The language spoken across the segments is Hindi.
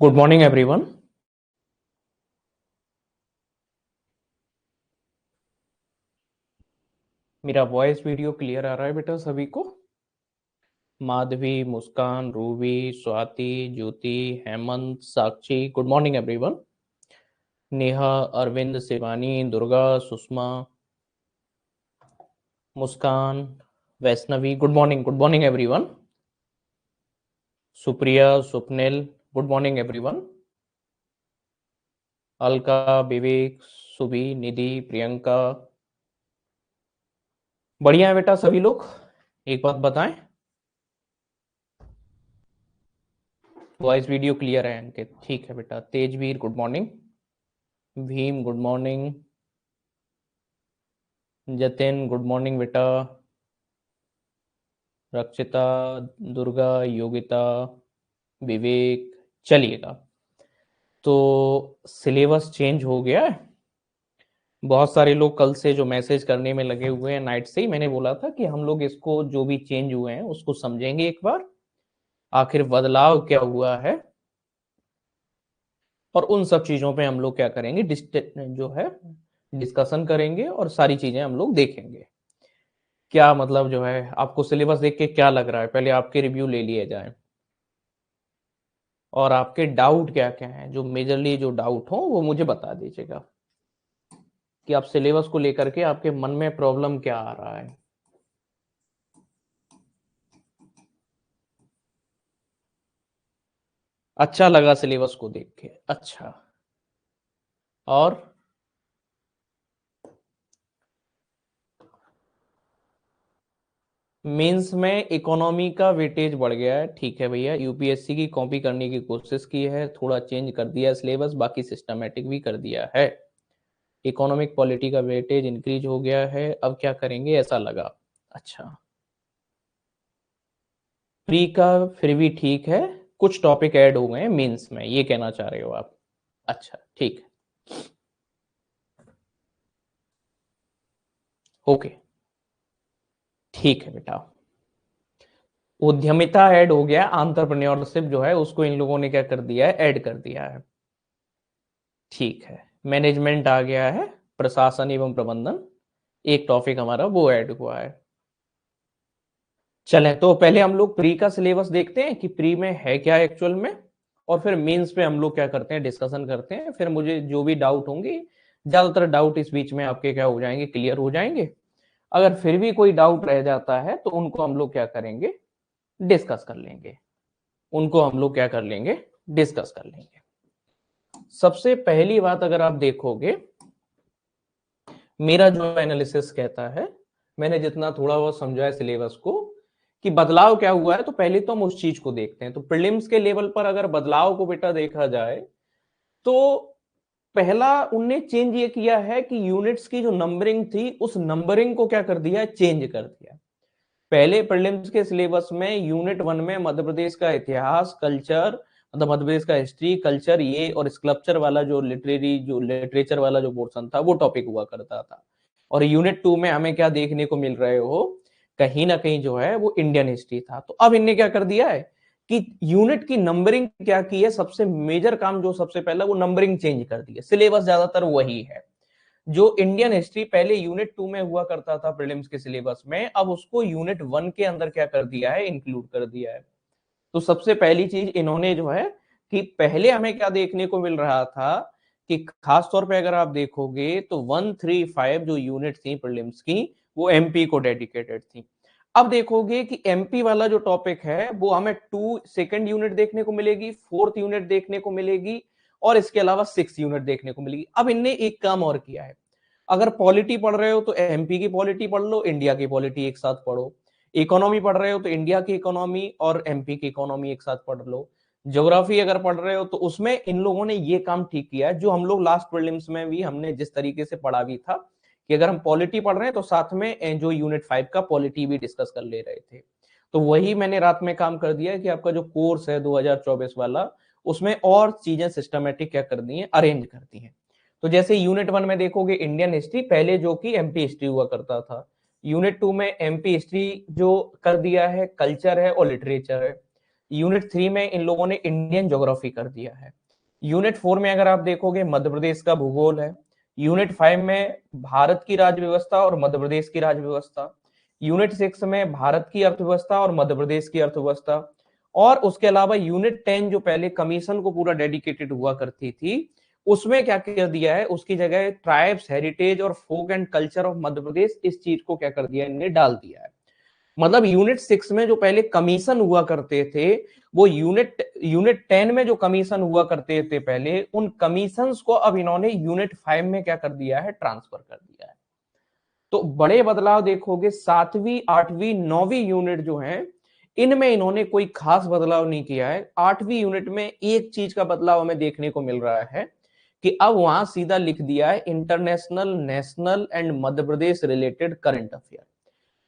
Good morning everyone. मेरा वॉइस वीडियो क्लियर आ रहा है बेटा सभी को? Madhavi, Muskan, Ruby, Swati, Jyoti, Hemant, Sakshi, good morning everyone. Neha, Arvind, Shivani, Durga, Sushma, Muskan, Vaishnavi, good morning everyone. Supriya, Swapnil, good morning everyone. Alka, Vivek, Subi, Nidhi, Priyanka, बढ़िया है बेटा सभी लोग। एक बात बताएं, वॉइस वीडियो क्लियर है अंकित? ठीक है बेटा। Tejveer, good morning. Bhim, good morning. Jatin, good morning बेटा। रक्षिता, दुर्गा, योगिता, विवेक। चलिएगा, तो सिलेबस चेंज हो गया है। बहुत सारे लोग कल से जो मैसेज करने में लगे हुए हैं, नाइट से ही मैंने बोला था कि हम लोग इसको जो भी चेंज हुए हैं उसको समझेंगे एक बार, आखिर बदलाव क्या हुआ है, और उन सब चीजों पे हम लोग क्या करेंगे, जो है डिस्कशन करेंगे और सारी चीजें हम लोग देखेंगे। क्या मतलब जो है, आपको सिलेबस देख के क्या लग रहा है? पहले आपके रिव्यू ले लिए जाए और आपके डाउट क्या क्या हैं, जो मेजरली जो डाउट हो वो मुझे बता दीजिएगा कि आप सिलेबस को लेकर के आपके मन में प्रॉब्लम क्या आ रहा है। अच्छा लगा सिलेबस को देख के? अच्छा। और मेंस में इकोनॉमी का वेटेज बढ़ गया है, ठीक है भैया। यूपीएससी की कॉपी करने की कोशिश की है, थोड़ा चेंज कर दिया सिलेबस, बाकी सिस्टमेटिक भी कर दिया है। इकोनॉमिक पॉलिटी का वेटेज इंक्रीज हो गया है, अब क्या करेंगे ऐसा लगा। अच्छा, प्री का फिर भी ठीक है, कुछ टॉपिक ऐड हो गए हैं मेंस में, ये कहना चाह रहे हो आप? अच्छा ठीक है, ओके, ठीक है बेटा। उद्यमिता ऐड हो गया, आंत्रप्रेन्योरशिप जो है उसको इन लोगों ने क्या कर दिया है, ऐड कर दिया है। ठीक है, मैनेजमेंट आ गया है, प्रशासन एवं प्रबंधन, एक टॉपिक हमारा वो ऐड हुआ है। चलें, तो पहले हम लोग प्री का सिलेबस देखते हैं कि प्री में है क्या एक्चुअल में, और फिर मेंस पे हम लोग क्या करते हैं, डिस्कशन करते हैं। फिर मुझे जो भी डाउट होंगे, ज्यादातर डाउट इस बीच में आपके क्या हो जाएंगे, क्लियर हो जाएंगे। अगर फिर भी कोई डाउट रह जाता है तो उनको हम लोग क्या करेंगे, डिस्कस कर लेंगे। उनको हम लोग क्या कर लेंगे, डिस्कस कर लेंगे। सबसे पहली बात अगर आप देखोगे, मेरा जो एनालिसिस कहता है, मैंने जितना थोड़ा बहुत समझा है सिलेबस को कि बदलाव क्या हुआ है, तो पहले तो हम उस चीज को देखते हैं। तो प्रीलिम्स के लेवल पर अगर बदलाव को बेटा देखा जाए, तो पहला उनने चेंज ये किया है कि यूनिट्स की जो नंबरिंग थी उस नंबरिंग को क्या कर दिया है, चेंज कर दिया। पहले प्रीलिम्स के सिलेबस में यूनिट 1 में मध्य प्रदेश का इतिहास, कल्चर, मतलब मध्य प्रदेश का हिस्ट्री, कल्चर, ये और स्कल्पचर वाला जो लिटरेचर वाला जो पोर्शन था वो टॉपिक हुआ करता था। और यूनिट 2 में हमें क्या देखने को मिल रहे हो, कहीं ना कहीं जो है वो इंडियन हिस्ट्री था। तो अब इनने क्या कर दिया है कि यूनिट की नंबरिंग क्या की है, सबसे मेजर काम जो सबसे पहला वो नंबरिंग चेंज कर दी है। सिलेबस ज्यादातर वही है, जो इंडियन हिस्ट्री पहले यूनिट 2 में हुआ करता था प्रीलिम्स के सिलेबस में, अब उसको यूनिट 1 के अंदर क्या कर दिया है, इंक्लूड कर दिया है। तो सबसे पहली चीज इन्होंने जो है कि पहले हमें क्या देखने को मिल रहा था कि खास तौर पे अगर आप देखोगे तो 135 जो यूनिट थी प्रीलिम्स की, वो एमपी को डेडिकेटेड थी। अब देखोगे कि एमपी वाला जो टॉपिक है वो हमें सेकंड यूनिट देखने को मिलेगी, फोर्थ यूनिट देखने को मिलेगी, और इसके अलावा 6 यूनिट देखने को मिलेगी। अब इनने एक काम और किया है, अगर पॉलिटी पढ़ रहे हो तो एमपी की पॉलिटी पढ़ लो, इंडिया की पॉलिटी एक साथ पढ़ो। इकोनॉमी पढ़ रहे हो तो इंडिया की इकोनॉमी और एमपी की इकोनॉमी एक साथ पढ़ लो। ज्योग्राफी अगर पढ़ रहे हो तो उसमें इन लोगों ने ये काम ठीक किया है, जो हम लोग लास्ट प्रीलिम्स में भी हमने जिस तरीके से पढ़ा भी था कि अगर हम पॉलिटी पढ़ रहे हैं तो साथ में जो यूनिट 5 का पॉलिटी भी डिस्कस कर ले रहे थे। तो वही मैंने रात में काम कर दिया कि आपका जो कोर्स है 2024 वाला, उसमें और चीजें सिस्टमेटिक क्या कर दी है, अरेंज कर दी है। तो जैसे यूनिट 1 में देखोगे इंडियन हिस्ट्री, पहले जो कि एमपी हिस्ट्री हुआ करता था। यूनिट 2 में एमपी हिस्ट्री जो कर दिया है, कल्चर है और लिटरेचर है। यूनिट 3 में इन लोगों ने इंडियन ज्योग्राफी कर दिया है। यूनिट 4 में अगर आप देखोगे मध्य प्रदेश का भूगोल है। यूनिट 5 में भारत की राज्य व्यवस्था और मध्य प्रदेश की राज्य व्यवस्था। यूनिट 6 में भारत की अर्थव्यवस्था और मध्य प्रदेश की अर्थव्यवस्था। और उसके अलावा यूनिट 10 जो पहले कमीशन को पूरा डेडिकेटेड हुआ करती थी, उसमें क्या कर दिया है, उसकी जगह ट्राइब्स, हेरिटेज और फोक एंड कल्चर ऑफ मध्य प्रदेश, इस चीज को क्या कर दिया, इन्हें डाल दिया है। मतलब यूनिट 6 में जो पहले कमीशन हुआ करते थे, वो यूनिट 10 में जो कमीशन हुआ करते थे पहले, उन कमीशंस को अब इन्होंने यूनिट 5 में क्या कर दिया है, ट्रांसफर कर दिया है। तो बड़े बदलाव देखोगे 7वीं 8वीं 9वीं यूनिट जो है, इनमें इन्होंने कोई खास बदलाव नहीं किया है। 8वीं यूनिट में एक चीज का बदलाव हमें देखने को मिल रहा है कि अब वहां सीधा लिख दिया है international, national and Madhya Pradesh related current affair.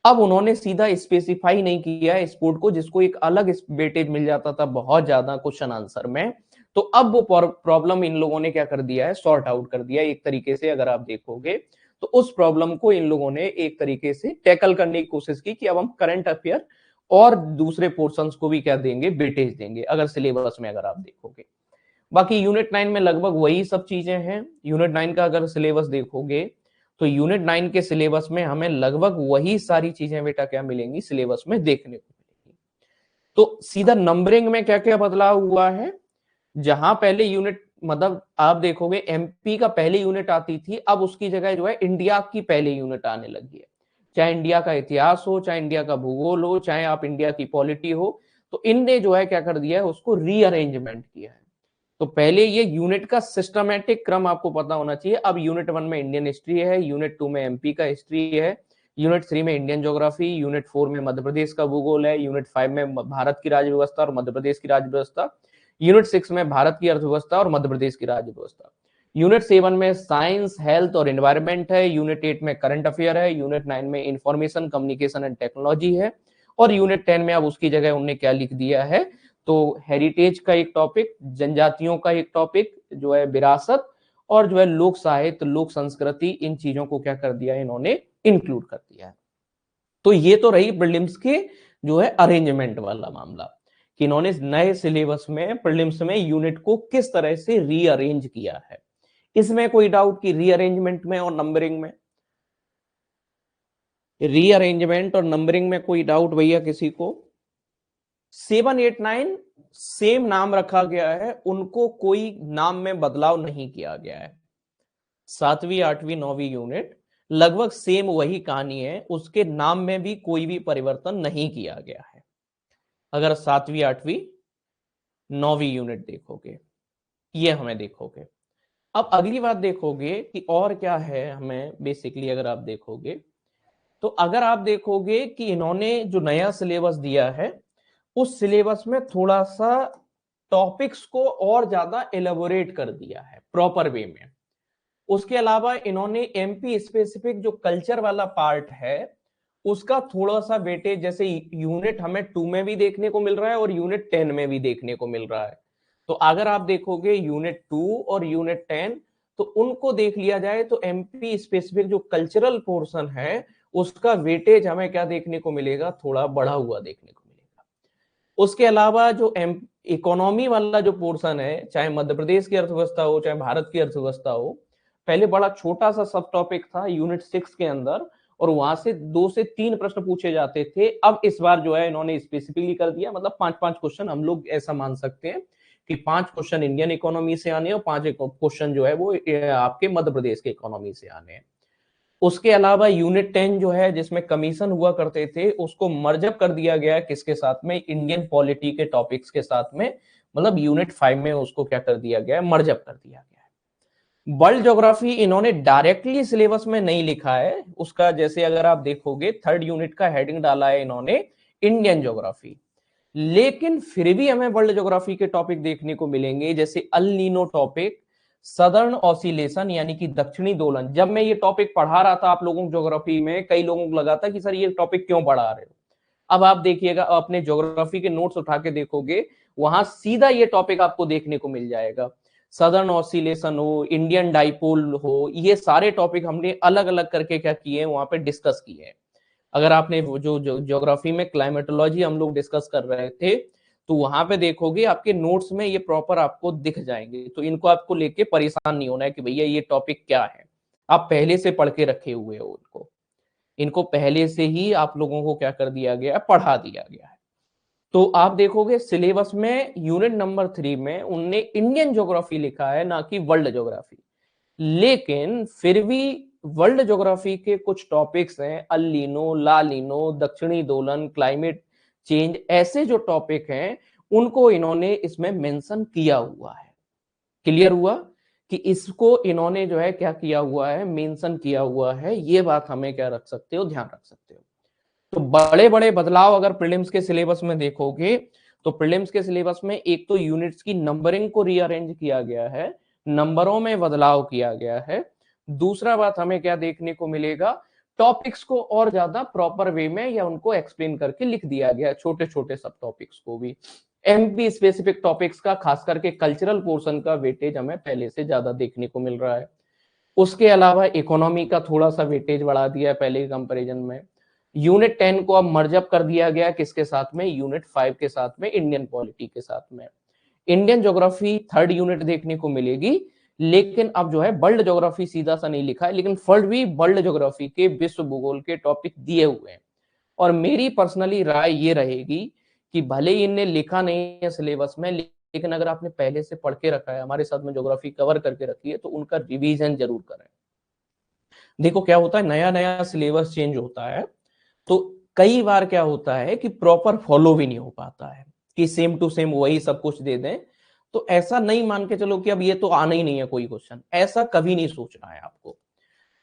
अब उन्होंने सीधा स्पेसिफाई नहीं किया है स्पोर्ट को, जिसको एक अलग वेटेज मिल जाता था बहुत ज्यादा क्वेश्चन आंसर में। तो अब वो प्रॉब्लम इन लोगों ने क्या कर दिया है, सॉर्ट आउट कर दिया है एक तरीके से। अगर आप देखोगे तो उस प्रॉब्लम को इन लोगों ने एक तरीके से टैकल करने की कोशिश की कि अब हम करंट अफेयर और दूसरे पोर्शंस को भी क्या देंगे, वेटेज देंगे, अगर सिलेबस में अगर आप देखोगे। बाकी यूनिट 9 में लगभग वही सब चीजें हैं। यूनिट 9 का अगर सिलेबस देखोगे तो यूनिट 9 के सिलेबस में हमें लगभग वही सारी चीजें बेटा क्या मिलेंगी, सिलेबस में देखने को मिलेंगी। तो सीधा नंबरिंग में क्या क्या बदलाव हुआ है, जहां पहले यूनिट, मतलब आप देखोगे एमपी का पहले यूनिट आती थी, अब उसकी जगह जो है इंडिया की पहले यूनिट आने लगी है। चाहे इंडिया का इतिहास हो, चाहे इंडिया का भूगोल हो, चाहे आप इंडिया की पॉलिटी हो, तो इनने जो है क्या कर दिया है, उसको रीअरेंजमेंट किया है। तो पहले ये यूनिट का सिस्टमैटिक क्रम आपको पता होना चाहिए। अब यूनिट 1 में इंडियन हिस्ट्री है, यूनिट 2 में एमपी का हिस्ट्री है, यूनिट 3 में इंडियन ज्योग्राफी, यूनिट 4 में मध्य प्रदेश का भूगोल है, यूनिट 5 में भारत की राज्य व्यवस्था और मध्य प्रदेश की राज्य व्यवस्था, यूनिट 6 में भारत की अर्थव्यवस्था और मध्य प्रदेश की राज्य व्यवस्था, यूनिट 7 में साइंस, हेल्थ और एनवायरमेंट है, यूनिट 8 में करंट अफेयर है, यूनिट 9 में इंफॉर्मेशन, कम्युनिकेशन एंड टेक्नोलॉजी है, और यूनिट 10 में अब उसकी जगह उन्होंने क्या लिख दिया है, तो हेरिटेज का एक टॉपिक, जनजातियों का एक टॉपिक जो है विरासत, और जो है लोक साहित्य, लोक संस्कृति, इन चीजों को क्या कर दिया इन्होंने, इंक्लूड कर दिया है। तो ये तो रही प्रीलिम्स के जो है अरेंजमेंट वाला मामला, कि इन्होंने नए सिलेबस में प्रीलिम्स में यूनिट को किस तरह से रीअरेंज किया है। इसमें कोई डाउट कि रीअरेंजमेंट में और नंबरिंग में, रीअरेंजमेंट और नंबरिंग में कोई डाउट भैया किसी को? 7, 8, 9 सेम नाम रखा गया है, उनको कोई नाम में बदलाव नहीं किया गया है। 7वीं 8वीं 9वीं यूनिट लगभग सेम वही कहानी है, उसके नाम में भी कोई भी परिवर्तन नहीं किया गया है। अगर 7वीं 8वीं 9वीं यूनिट देखोगे, ये हमें देखोगे। अब अगली बात देखोगे कि और क्या है हमें बेसिकली, अगर आप देखोगे तो अगर आप देखोगे कि इन्होंने जो नया सिलेबस दिया है, उस सिलेबस में थोड़ा सा टॉपिक्स को और ज्यादा एलेबोरेट कर दिया है प्रॉपर वे में। उसके अलावा इन्होंने एमपी स्पेसिफिक जो कल्चर वाला पार्ट है, उसका थोड़ा सा वेटेज, जैसे यूनिट हमें 2 में भी देखने को मिल रहा है और यूनिट 10 में भी देखने को मिल रहा है। तो अगर आप देखोगे यूनिट 2 और यूनिट 10, तो उनको देख लिया जाए तो एमपी स्पेसिफिक जो कल्चरल पोर्शन है, उसका वेटेज हमें क्या देखने को मिलेगा, थोड़ा बढ़ा हुआ देखने को मिलेगा। उसके अलावा जो इकोनॉमी वाला जो पोर्शन है, चाहे मध्य प्रदेश की अर्थव्यवस्था हो, चाहे भारत की अर्थव्यवस्था हो, पहले बड़ा छोटा सा सब टॉपिक था यूनिट 6 के अंदर, और वहां से 2 से 3 प्रश्न पूछे जाते थे। अब इस बार जो है इन्होंने स्पेसिफिकली कर दिया, मतलब 5-5 क्वेश्चन, हम लोग ऐसा मान सकते हैं कि 5 क्वेश्चन इंडियन इकोनॉमी से आने और 5 क्वेश्चन जो है वो आपके मध्य प्रदेश के इकोनॉमी से आने हैं। उसके अलावा यूनिट 10 जो है, जिसमें कमीशन हुआ करते थे, उसको मर्जअप कर दिया गया है किसके साथ में, इंडियन पॉलिटी के टॉपिक्स के साथ में। मतलब यूनिट 5 में उसको क्या कर दिया गया है, मर्जअप कर दिया गया है। वर्ल्ड ज्योग्राफी इन्होंने डायरेक्टली सिलेबस में नहीं लिखा है उसका, जैसे अगर आप देखोगे 3rd यूनिट का हेडिंग डाला है इन्होंने इंडियन ज्योग्राफी, लेकिन फिर भी हमें वर्ल्ड ज्योग्राफी के टॉपिक देखने को मिलेंगे, जैसे El Nino topic, southern oscillation यानी कि दक्षिणी दोलन। जब मैं ये टॉपिक पढ़ा रहा था आप लोगों को ज्योग्राफी में, कई लोगों को लगा था कि सर ये टॉपिक क्यों पढ़ा रहे हो। अब आप देखिएगा, अपने ज्योग्राफी के नोट्स उठा के देखोगे, वहां सीधा ये टॉपिक आपको देखने को मिल जाएगा। सदर्न ऑसिलेशन हो, इंडियन डाइपोल हो, ये सारे टॉपिक हमने अलग अलग करके क्या किए हैं, वहां पे डिस्कस किए हैं। अगर आपने जो ज्योग्राफी में क्लाइमेटोलॉजी हम लोग डिस्कस कर रहे थे, तो वहां पे देखोगे आपके नोट्स में ये प्रॉपर आपको दिख जाएंगे, तो इनको आपको लेके परेशान नहीं होना है कि भैया ये टॉपिक क्या है, आप पहले से पढ़ के रखे हुए हो उनको, इनको पहले से ही आप लोगों को क्या कर दिया गया है, पढ़ा दिया गया है। तो आप देखोगे सिलेबस में यूनिट नंबर 3 में उनने इंडियन ज्योग्राफी लिखा है, ना कि वर्ल्ड ज्योग्राफी। लेकिन फिर भी वर्ल्ड ज्योग्राफी के कुछ टॉपिक्स हैं, अल लीनो, ला लीनो, दक्षिणी दोलन, क्लाइमेट चेंज, ऐसे जो टॉपिक हैं उनको इन्होंने इसमें मेंशन किया हुआ है। क्लियर हुआ कि इसको इन्होंने जो है क्या किया हुआ है, मेंशन किया हुआ है। ये बात हमें क्या रख सकते हो, ध्यान रख सकते हो। तो बड़े बड़े बदलाव अगर प्रीलिम्स के सिलेबस में देखोगे, तो प्रीलिम्स के सिलेबस में एक तो यूनिट्स की नंबरिंग को रीअरेंज किया गया है, नंबरों में बदलाव किया गया है। दूसरा बात हमें क्या देखने को मिलेगा, टॉपिक्स को और ज्यादा प्रॉपर वे में या उनको एक्सप्लेन करके लिख दिया गया, छोटे छोटे सब टॉपिक्स को भी। एमपी स्पेसिफिक टॉपिक्स का, खास करके कल्चरल पोर्शन का वेटेज हमें पहले से ज्यादा देखने को मिल रहा है। उसके अलावा इकोनॉमी का थोड़ा सा वेटेज बढ़ा दिया है पहले के कंपैरिजन में। यूनिट 10 को अब मर्जअप कर दिया गया किसके साथ में, यूनिट 5 के साथ में, इंडियन पॉलिटी के साथ में। इंडियन ज्योग्राफी थर्ड यूनिट देखने को मिलेगी, लेकिन अब जो है वर्ल्ड ज्योग्राफी सीधा सा नहीं लिखा है, लेकिन फिर भी वर्ल्ड ज्योग्राफी के, विश्व भूगोल के टॉपिक दिए हुए हैं। और मेरी पर्सनली राय ये रहेगी कि भले ही इनने लिखा नहीं है सिलेबस में, लेकिन अगर आपने पहले से पढ़ के रखा है, हमारे साथ में ज्योग्राफी कवर करके रखी है, तो उनका रिवीजन जरूर करें। देखो क्या होता है, नया नया सिलेबस चेंज होता है, तो कई बार क्या होता है कि प्रॉपर फॉलो भी नहीं हो पाता है, कि सेम टू सेम वही सब कुछ दे दें। तो ऐसा नहीं मान के चलो कि अब ये तो आना ही नहीं है कोई क्वेश्चन, ऐसा कभी नहीं सोचना है आपको।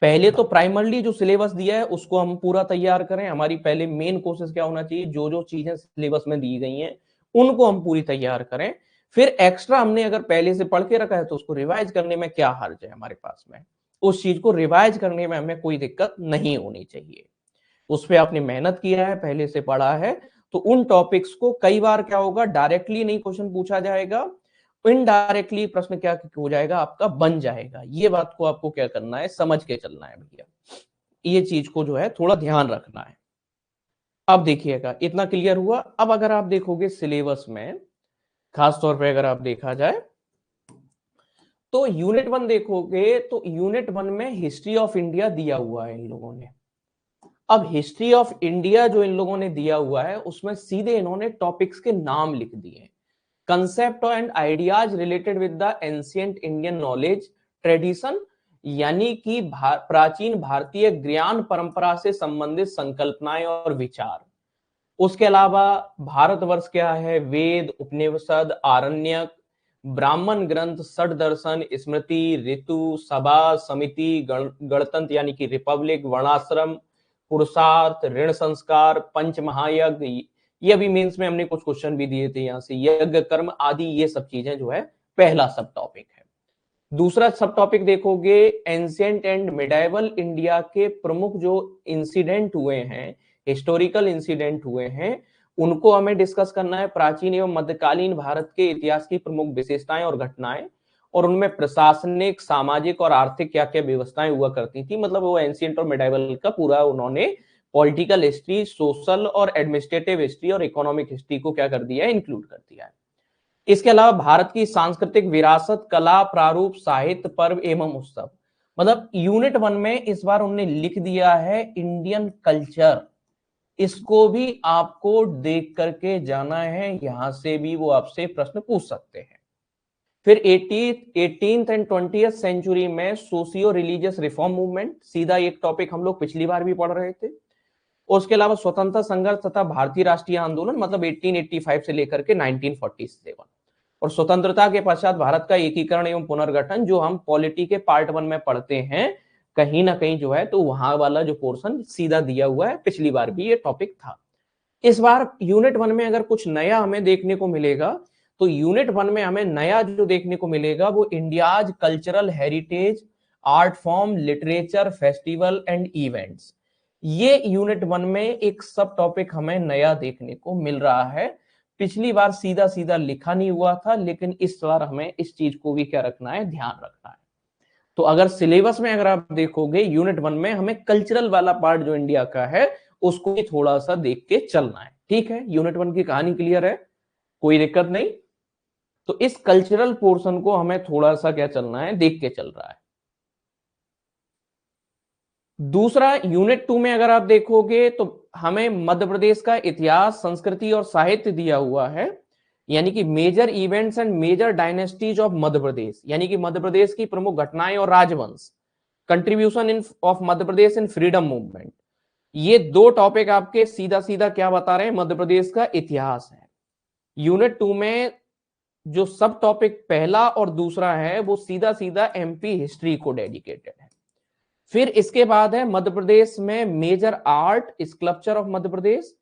पहले तो प्राइमरली जो सिलेबस दिया है उसको हम पूरा तैयार करें। हमारी पहले मेन कोशिश क्या होना चाहिए, जो जो चीजें सिलेबस में दी गई हैं उनको हम पूरी तैयार करें। फिर एक्स्ट्रा हमने अगर पहले से पढ़ के रखा है तो उसको रिवाइज करने में क्या हर्ज है हमारे पास में, उस चीज को रिवाइज करने में हमें कोई दिक्कत नहीं होनी चाहिए। उस पर आपने मेहनत किया है, पहले से पढ़ा है, तो उन टॉपिक्स को कई बार क्या होगा, डायरेक्टली नहीं क्वेश्चन पूछा जाएगा, इनडायरेक्टली प्रश्न क्या हो जाएगा, आपका बन जाएगा। ये बात को आपको क्या करना है, समझ के चलना है भैया, ये चीज को जो है थोड़ा ध्यान रखना है। अब देखिएगा, इतना क्लियर हुआ। अब अगर आप देखोगे सिलेबस में, खास तौर पे अगर आप देखा जाए तो यूनिट 1 देखोगे, तो यूनिट 1 में हिस्ट्री ऑफ इंडिया दिया हुआ है इन लोगों ने। अब हिस्ट्री ऑफ इंडिया जो इन लोगों ने दिया हुआ है, उसमें सीधे इन्होंने टॉपिक्स के नाम लिख दिए, concept and ideas related with the ancient Indian knowledge tradition, यानी कि प्राचीन भारतीय ज्ञान परंपरा से संबंधित संकल्पनाएं और विचार। उसके अलावा भारतवर्ष क्या है, वेद, उपनिषद, आरण्यक, ब्राह्मण ग्रंथ, षड दर्शन, स्मृति, ऋतु, सभा, समिति, गणतंत्र यानी कि रिपब्लिक, वर्णाश्रम, पुरुषार्थ, ऋण संस्कार, पंच महायज्ञ, ये अभी मेंस में हमने कुछ क्वेश्चन भी दिए थे यहाँ से, यज्ञ कर्म आदि, ये सब चीजें जो है पहला सब टॉपिक है। दूसरा सब टॉपिक देखोगे, एंशिएंट एंड मिडाइवल इंडिया के प्रमुख जो इंसिडेंट हुए हैं, हिस्टोरिकल इंसिडेंट हुए हैं, उनको हमें डिस्कस करना है। प्राचीन एवं मध्यकालीन भारत के इतिहास की प्रमुख विशेषताएं और घटनाएं, और उनमें प्रशासनिक, सामाजिक और आर्थिक क्या क्या व्यवस्थाएं हुआ करती थी, मतलब वो एंशिएंट और मिडाइवल का पूरा उन्होंने पॉलिटिकल हिस्ट्री, सोशल और एडमिनिस्ट्रेटिव हिस्ट्री और इकोनॉमिक हिस्ट्री को क्या कर दिया है, इंक्लूड कर दिया है। इसके अलावा भारत की सांस्कृतिक विरासत, कला, प्रारूप, साहित्य, पर्व एवं उत्सव, मतलब यूनिट 1 में इस बार उन्होंने लिख दिया है इंडियन कल्चर, इसको भी आपको देख करके जाना है, यहां से भी वो आपसे प्रश्न पूछ सकते हैं। फिर 18th एंड 20th सेंचुरी में सोशियो रिलीजियस रिफॉर्म मूवमेंट, सीधा एक टॉपिक हम लोग पिछली बार भी पढ़ रहे थे। उसके अलावा स्वतंत्रता संघर्ष तथा भारतीय राष्ट्रीय आंदोलन, मतलब 1885 से लेकर के 1947, और स्वतंत्रता के पश्चात भारत का एकीकरण एवं पुनर्गठन, जो हम पॉलिटी के पार्ट 1 में पढ़ते हैं कहीं ना कहीं जो है, तो वहां वाला जो पोर्शन सीधा दिया हुआ है, पिछली बार भी ये टॉपिक था। इस बार यूनिट 1 में अगर कुछ नया हमें देखने को मिलेगा, तो यूनिट 1 में हमें नया जो देखने को मिलेगा वो India's cultural heritage, art form, literature, festival and events, ये यूनिट 1 में एक सब टॉपिक हमें नया देखने को मिल रहा है। पिछली बार सीधा सीधा लिखा नहीं हुआ था, लेकिन इस बार हमें इस चीज को भी क्या रखना है, ध्यान रखना है। तो अगर सिलेबस में अगर आप देखोगे यूनिट 1 में हमें कल्चरल वाला पार्ट जो इंडिया का है उसको भी थोड़ा सा देख के चलना है, ठीक है। यूनिट 1 की कहानी क्लियर है। कोई दिक्कत नहीं। तो इस कल्चरल पोर्शन को हमें थोड़ा सा क्या चलना है, देख के चल रहा है। दूसरा, यूनिट 2 में अगर आप देखोगे तो हमें मध्य प्रदेश का इतिहास, संस्कृति और साहित्य दिया हुआ है, यानी कि major events and major dynasties of Madhya Pradesh, यानी कि मध्य प्रदेश की प्रमुख घटनाएं और राजवंश, contribution in of Madhya Pradesh in freedom movement. ये दो टॉपिक आपके सीधा सीधा क्या बता रहे हैं, मध्य प्रदेश का इतिहास है। यूनिट 2 में जो सब टॉपिक पहला और दूसरा है वो सीधा सीधा एमपी हिस्ट्री को डेडिकेटेड है। फिर इसके बाद है मध्य प्रदेश में major art sculpture of Madhya Pradesh,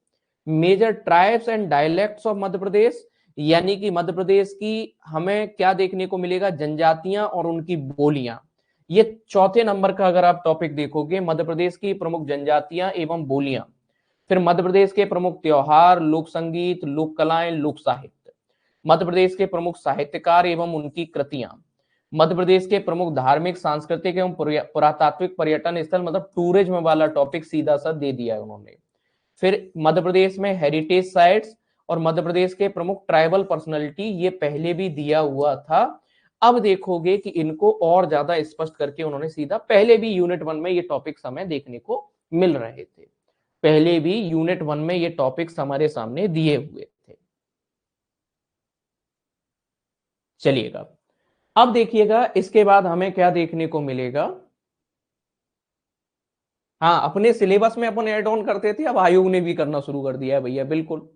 major tribes and dialects of Madhya Pradesh, यानी कि मध्य प्रदेश की हमें क्या देखने को मिलेगा, जनजातियां और उनकी बोलियां। ये चौथे नंबर का अगर आप टॉपिक देखोगे, मध्य प्रदेश की प्रमुख जनजातियां एवं बोलियां। फिर मध्य प्रदेश के प्रमुख त्योहार, लोक संगीत, लोक कलाएं, लोक साहित्य, मध्य प्रदेश के प्रमुख साहित्यकार एवं उनकी कृतियां, मध्य प्रदेश के प्रमुख धार्मिक, सांस्कृतिक एवं पुरातात्विक पर्यटन स्थल, मतलब टूरिज्म वाला टॉपिक सीधा सा दे दिया है उन्होंने। फिर मध्य प्रदेश में हेरिटेज साइट्स और मध्य प्रदेश के प्रमुख ट्राइबल पर्सनालिटी, ये पहले भी दिया हुआ था। अब देखोगे कि इनको और ज्यादा स्पष्ट करके उन्होंने सीधा, पहले भी यूनिट 1 में ये टॉपिक्स हमें देखने को मिल रहे थे, पहले भी यूनिट 1 में ये टॉपिक्स हमारे सामने दिए हुए थे। चलिएगा, अब देखिएगा इसके बाद हमें क्या देखने को मिलेगा। हाँ, अपने सिलेबस में अपन ऐड ऑन करते थे, अब आयोग ने भी करना शुरू कर दिया है भैया, बिल्कुल।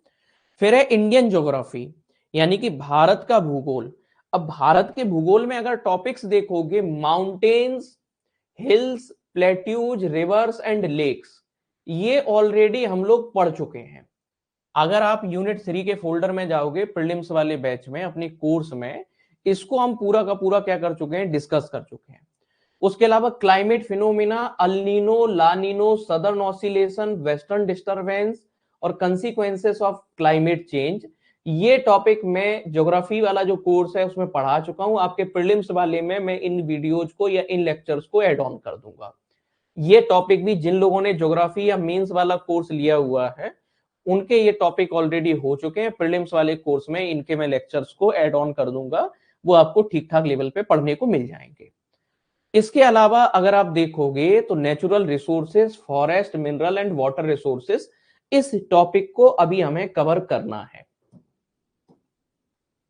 फिर है इंडियन ज्योग्राफी, यानी कि भारत का भूगोल। अब भारत के भूगोल में अगर टॉपिक्स देखोगे, mountains, hills, plateaus, rivers and lakes, ये ऑलरेडी हम लोग पढ़ चुके हैं। अगर आप यूनिट 3 के फोल्डर में जाओगे, प्रीलिम्स वाले बैच में, अपने कोर्स में, इसको हम पूरा का पूरा क्या कर चुके हैं, डिस्कस कर चुके हैं। उसके अलावा climate phenomena, El Nino, La Nina, southern oscillation, western disturbance और कंसीक्वेंसेस ऑफ क्लाइमेट चेंज, ये टॉपिक मैं ज्योग्राफी वाला जो कोर्स है उसमें पढ़ा चुका हूं। आपके प्रीलिम्स वाले में मैं इन वीडियोज को या इन लेक्चर्स को ऐड ऑन कर दूंगा। ये टॉपिक भी जिन लोगों ने ज्योग्राफी या मेंस वाला कोर्स लिया हुआ है, उनके ये टॉपिक ऑलरेडी हो चुके हैं। प्रीलिम्स वाले कोर्स में इनके मैं लेक्चर्स को ऐड ऑन कर दूंगा, वो आपको ठीक ठाक लेवल पे पढ़ने को मिल जाएंगे। इसके अलावा अगर आप देखोगे तो natural resources, forest, mineral and water resources, इस टॉपिक को अभी हमें कवर करना है।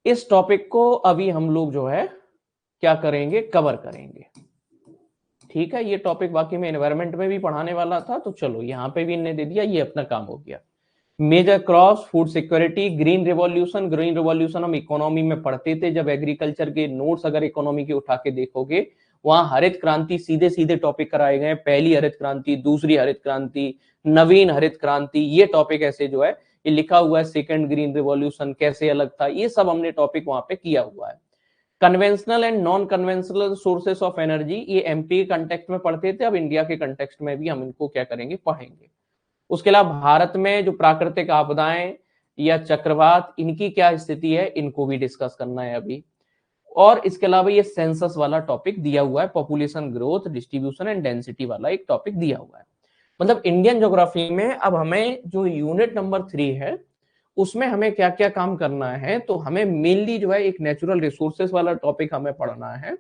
इस टॉपिक को अभी हम लोग जो है क्या करेंगे, कवर करेंगे। ठीक है, ये टॉपिक बाकी में एनवायरमेंट में भी पढ़ाने वाला था, तो चलो यहां पे भी इन्हें दे दिया, ये अपना काम हो गया। Major crops, food security, green revolution. Green revolution हम इकोनॉमी में पढ़ते थे, जब एग्रीकल्चर के नोट्स अगर इकोनॉमी के उठा के देखोगे, वहां हरित क्रांति सीधे सीधे टॉपिक कराए गए। पहली हरित क्रांति, दूसरी हरित क्रांति, नवीन हरित क्रांति, ये टॉपिक ऐसे जो है ये लिखा हुआ है। सेकंड ग्रीन रिवॉल्यूशन कैसे अलग था, ये सब हमने टॉपिक वहां पे किया हुआ है। Conventional and non conventional sources of energy, ये एमपी के कंटेक्स्ट में पढ़ते थे, अब इंडिया के कंटेक्स्ट में भी हम इनको क्या करेंगे, पढ़ेंगे। उसके अलावा भारत में जो प्राकृतिक आपदाएं या चक्रवात, इनकी क्या स्थिति है, इनको भी डिस्कस करना है अभी। और इसके अलावा ये सेंसस वाला टॉपिक दिया हुआ है, population growth, distribution and density वाला एक टॉपिक दिया हुआ है। मतलब इंडियन ज्योग्राफी में अब हमें जो यूनिट नंबर 3 है उसमें हमें क्या क्या काम करना है, तो हमें मेनली जो है एक नेचुरल रिसोर्सेज वाला टॉपिक हमें पढ़ना है।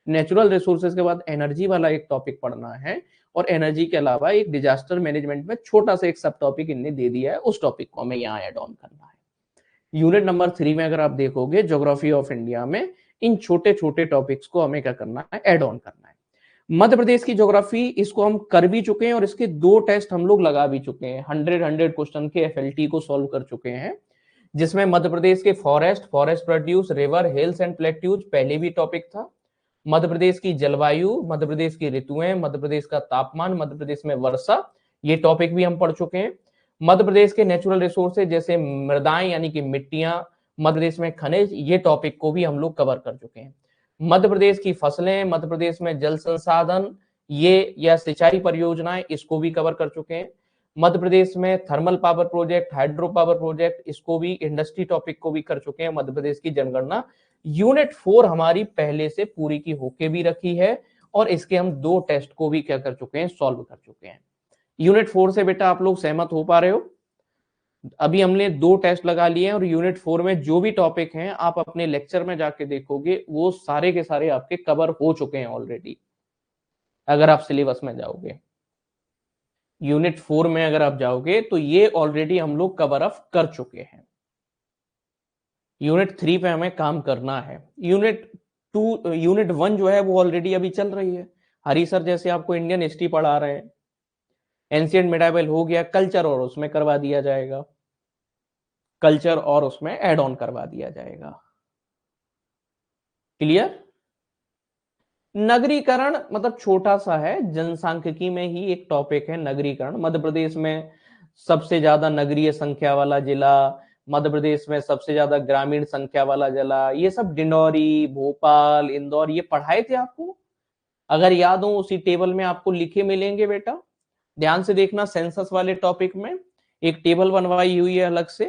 नेचुरल रिसोर्सेज के बाद एनर्जी वाला एक टॉपिक पढ़ना है, और एनर्जी के अलावा एक डिजास्टर मैनेजमेंट में छोटा सा एक सब टॉपिक इनने दे दिया है, उस टॉपिक को हमें यहाँ एड ऑन करना है। यूनिट नंबर 3 में अगर आप देखोगे ज्योग्राफी ऑफ इंडिया में इन छोटे छोटे टॉपिक्स को हमें क्या करना है, एड ऑन करना है। मध्य प्रदेश की ज्योग्राफी, इसको हम कर भी चुके हैं और इसके 2 टेस्ट हम लोग लगा भी चुके हैं। 100 क्वेश्चन के एफएलटी को सॉल्व कर चुके हैं, जिसमें मध्य प्रदेश के forest produce, river, hills and plateaus पहले भी टॉपिक था। मध्य प्रदेश की जलवायु, मध्य प्रदेश की ऋतुएं, मध्य प्रदेश का तापमान, मध्य प्रदेश में वर्षा, ये टॉपिक भी हम पढ़ चुके हैं। मध्य प्रदेश के नेचुरल रिसोर्सेज जैसे मृदाएं यानी कि मिट्टियां, मध्य प्रदेश में खनिज, ये टॉपिक को भी हम लोग कवर कर चुके हैं। मध्य प्रदेश की फसलें, मध्य प्रदेश में जल संसाधन, ये या सिंचाई परियोजनाएं, इसको भी कवर कर चुके हैं। मध्य प्रदेश में thermal power project, hydro power project, इसको भी, इंडस्ट्री टॉपिक को भी कर चुके हैं। मध्य प्रदेश की जनगणना यूनिट 4 हमारी पहले से पूरी की होके भी रखी है, और इसके हम 2 टेस्ट को भी क्या कर चुके हैं, सॉल्व कर चुके हैं। यूनिट 4 से बेटा आप लोग सहमत हो पा रहे हो? अभी हमने 2 टेस्ट लगा लिए हैं और यूनिट 4 में जो भी टॉपिक हैं आप अपने लेक्चर में जाके देखोगे वो सारे के सारे आपके कवर हो चुके हैं ऑलरेडी। अगर आप सिलेबस में जाओगे, यूनिट 4 में अगर आप जाओगे तो ये ऑलरेडी हम लोग कवर अप कर चुके हैं। यूनिट 3 पे हमें काम करना है। यूनिट 1 जो है वो ऑलरेडी अभी चल रही है। हरी सर जैसे आपको इंडियन हिस्ट्री पढ़ा रहे हैं, एंशिएंट मिडाइवल हो गया, कल्चर और उसमें करवा दिया जाएगा, कल्चर और उसमें ऐड ऑन करवा दिया जाएगा। क्लियर? नगरीकरण मतलब छोटा सा है, जनसांख्यिकी में ही एक टॉपिक है नगरीकरण। मध्य प्रदेश में सबसे ज्यादा नगरीय संख्या वाला जिला, मध्य प्रदेश में सबसे ज्यादा ग्रामीण संख्या वाला जिला, ये सब डिंडौरी, भोपाल, इंदौर, ये पढ़ाए थे आपको? अगर याद हो उसी टेबल में आपको लिखे मिलेंगे बेटा। ध्यान से देखना, सेंसस वाले टॉपिक में एक टेबल बनवाई हुई है अलग से।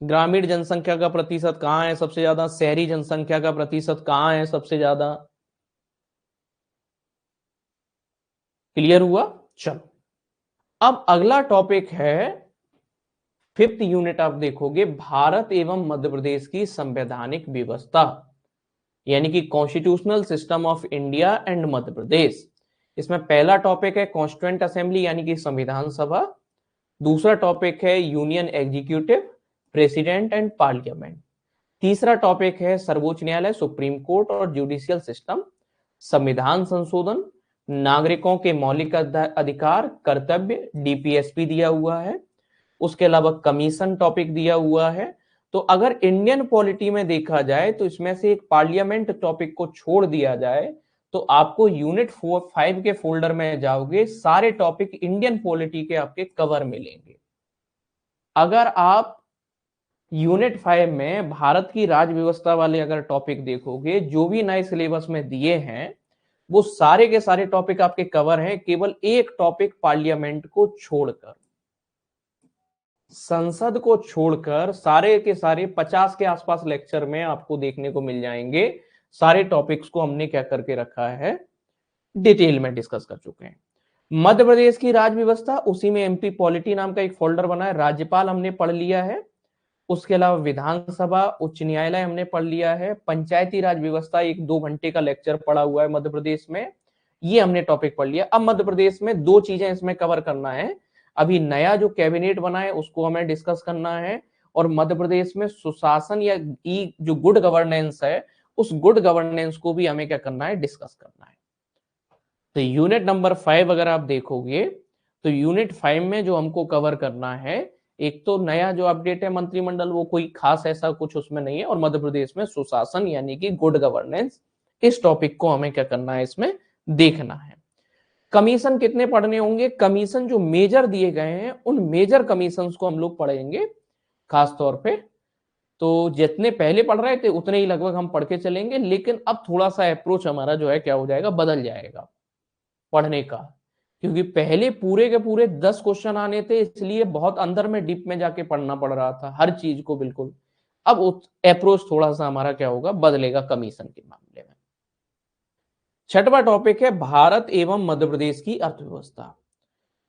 ग्रामीण जनसंख्या का प्रतिशत कहां है सबसे ज्यादा, शहरी जनसंख्या का प्रतिशत कहां है सबसे ज्यादा। क्लियर हुआ? चलो, अब अगला टॉपिक है 5th यूनिट। आप देखोगे भारत एवं मध्य प्रदेश की संवैधानिक व्यवस्था, यानी कि constitutional system of India and Madhya Pradesh. इसमें पहला टॉपिक है कॉन्स्टिट्यूएंट असेंबली यानी कि संविधान सभा। दूसरा टॉपिक है union executive, president and parliament. तीसरा टॉपिक है सर्वोच्च न्यायालय, सुप्रीम कोर्ट और जुडिशियल सिस्टम। संविधान संशोधन, नागरिकों के मौलिक अधिकार, कर्तव्य, डीपीएसपी दिया हुआ है। उसके अलावा कमीशन टॉपिक दिया हुआ है। तो अगर इंडियन पॉलिटी में देखा जाए तो इसमें से एक पार्लियामेंट टॉपिक को छोड़ दिया जाए तो आपको यूनिट 5 के फोल्डर में जाओगे, सारे टॉपिक इंडियन पॉलिटी के आपके कवर मिलेंगे। अगर आप यूनिट 5 में भारत की राज व्यवस्था वाले अगर टॉपिक देखोगे, जो भी नए सिलेबस में दिए हैं वो सारे के सारे टॉपिक आपके कवर हैं, केवल एक टॉपिक पार्लियामेंट को छोड़कर, संसद को छोड़कर सारे के सारे 50 के आसपास लेक्चर में आपको देखने को मिल जाएंगे। सारे टॉपिक्स को हमने क्या करके रखा है, डिटेल में डिस्कस कर चुके हैं। मध्य प्रदेश की राज व्यवस्था, उसी में एमपी पॉलिटी नाम का एक फोल्डर बना है। राज्यपाल हमने पढ़ लिया है। उसके अलावा विधानसभा, उच्च न्यायालय हमने पढ़ लिया है। पंचायती राज व्यवस्था 1-2 घंटे का लेक्चर पढ़ा हुआ है मध्य प्रदेश में, ये हमने टॉपिक पढ़ लिया। अब मध्य प्रदेश में 2 चीजें इसमें कवर करना है। अभी नया जो कैबिनेट बना है उसको हमें डिस्कस करना है, और मध्य प्रदेश में सुशासन या जो गुड गवर्नेंस है, उस गुड गवर्नेंस को भी हमें क्या करना है, डिस्कस करना है। तो यूनिट नंबर 5 अगर आप देखोगे तो यूनिट 5 में जो हमको कवर करना है, एक तो नया जो अपडेट है मंत्रिमंडल, वो कोई खास ऐसा कुछ उसमें नहीं है, और मध्य प्रदेश में सुशासन यानी कि गुड गवर्नेंस, इस टॉपिक को हमें क्या करना है, इसमें देखना है। कमीशन कितने पढ़ने होंगे, कमीशन जो मेजर दिए गए हैं उन मेजर कमीशन को हम लोग पढ़ेंगे खास तौर पे। तो जितने पहले पढ़ रहे थे उतने ही लगभग हम पढ़ के चलेंगे, लेकिन अब थोड़ा सा अप्रोच हमारा जो है क्या हो जाएगा, बदल जाएगा पढ़ने का, क्योंकि पहले पूरे के पूरे 10 क्वेश्चन आने थे, इसलिए बहुत अंदर में डीप में जाके पढ़ना पड़ रहा था हर चीज को बिल्कुल। अब अप्रोच थोड़ा सा हमारा क्या होगा, बदलेगा कमीशन के मामले में। छठवां टॉपिक है भारत एवं मध्य प्रदेश की अर्थव्यवस्था।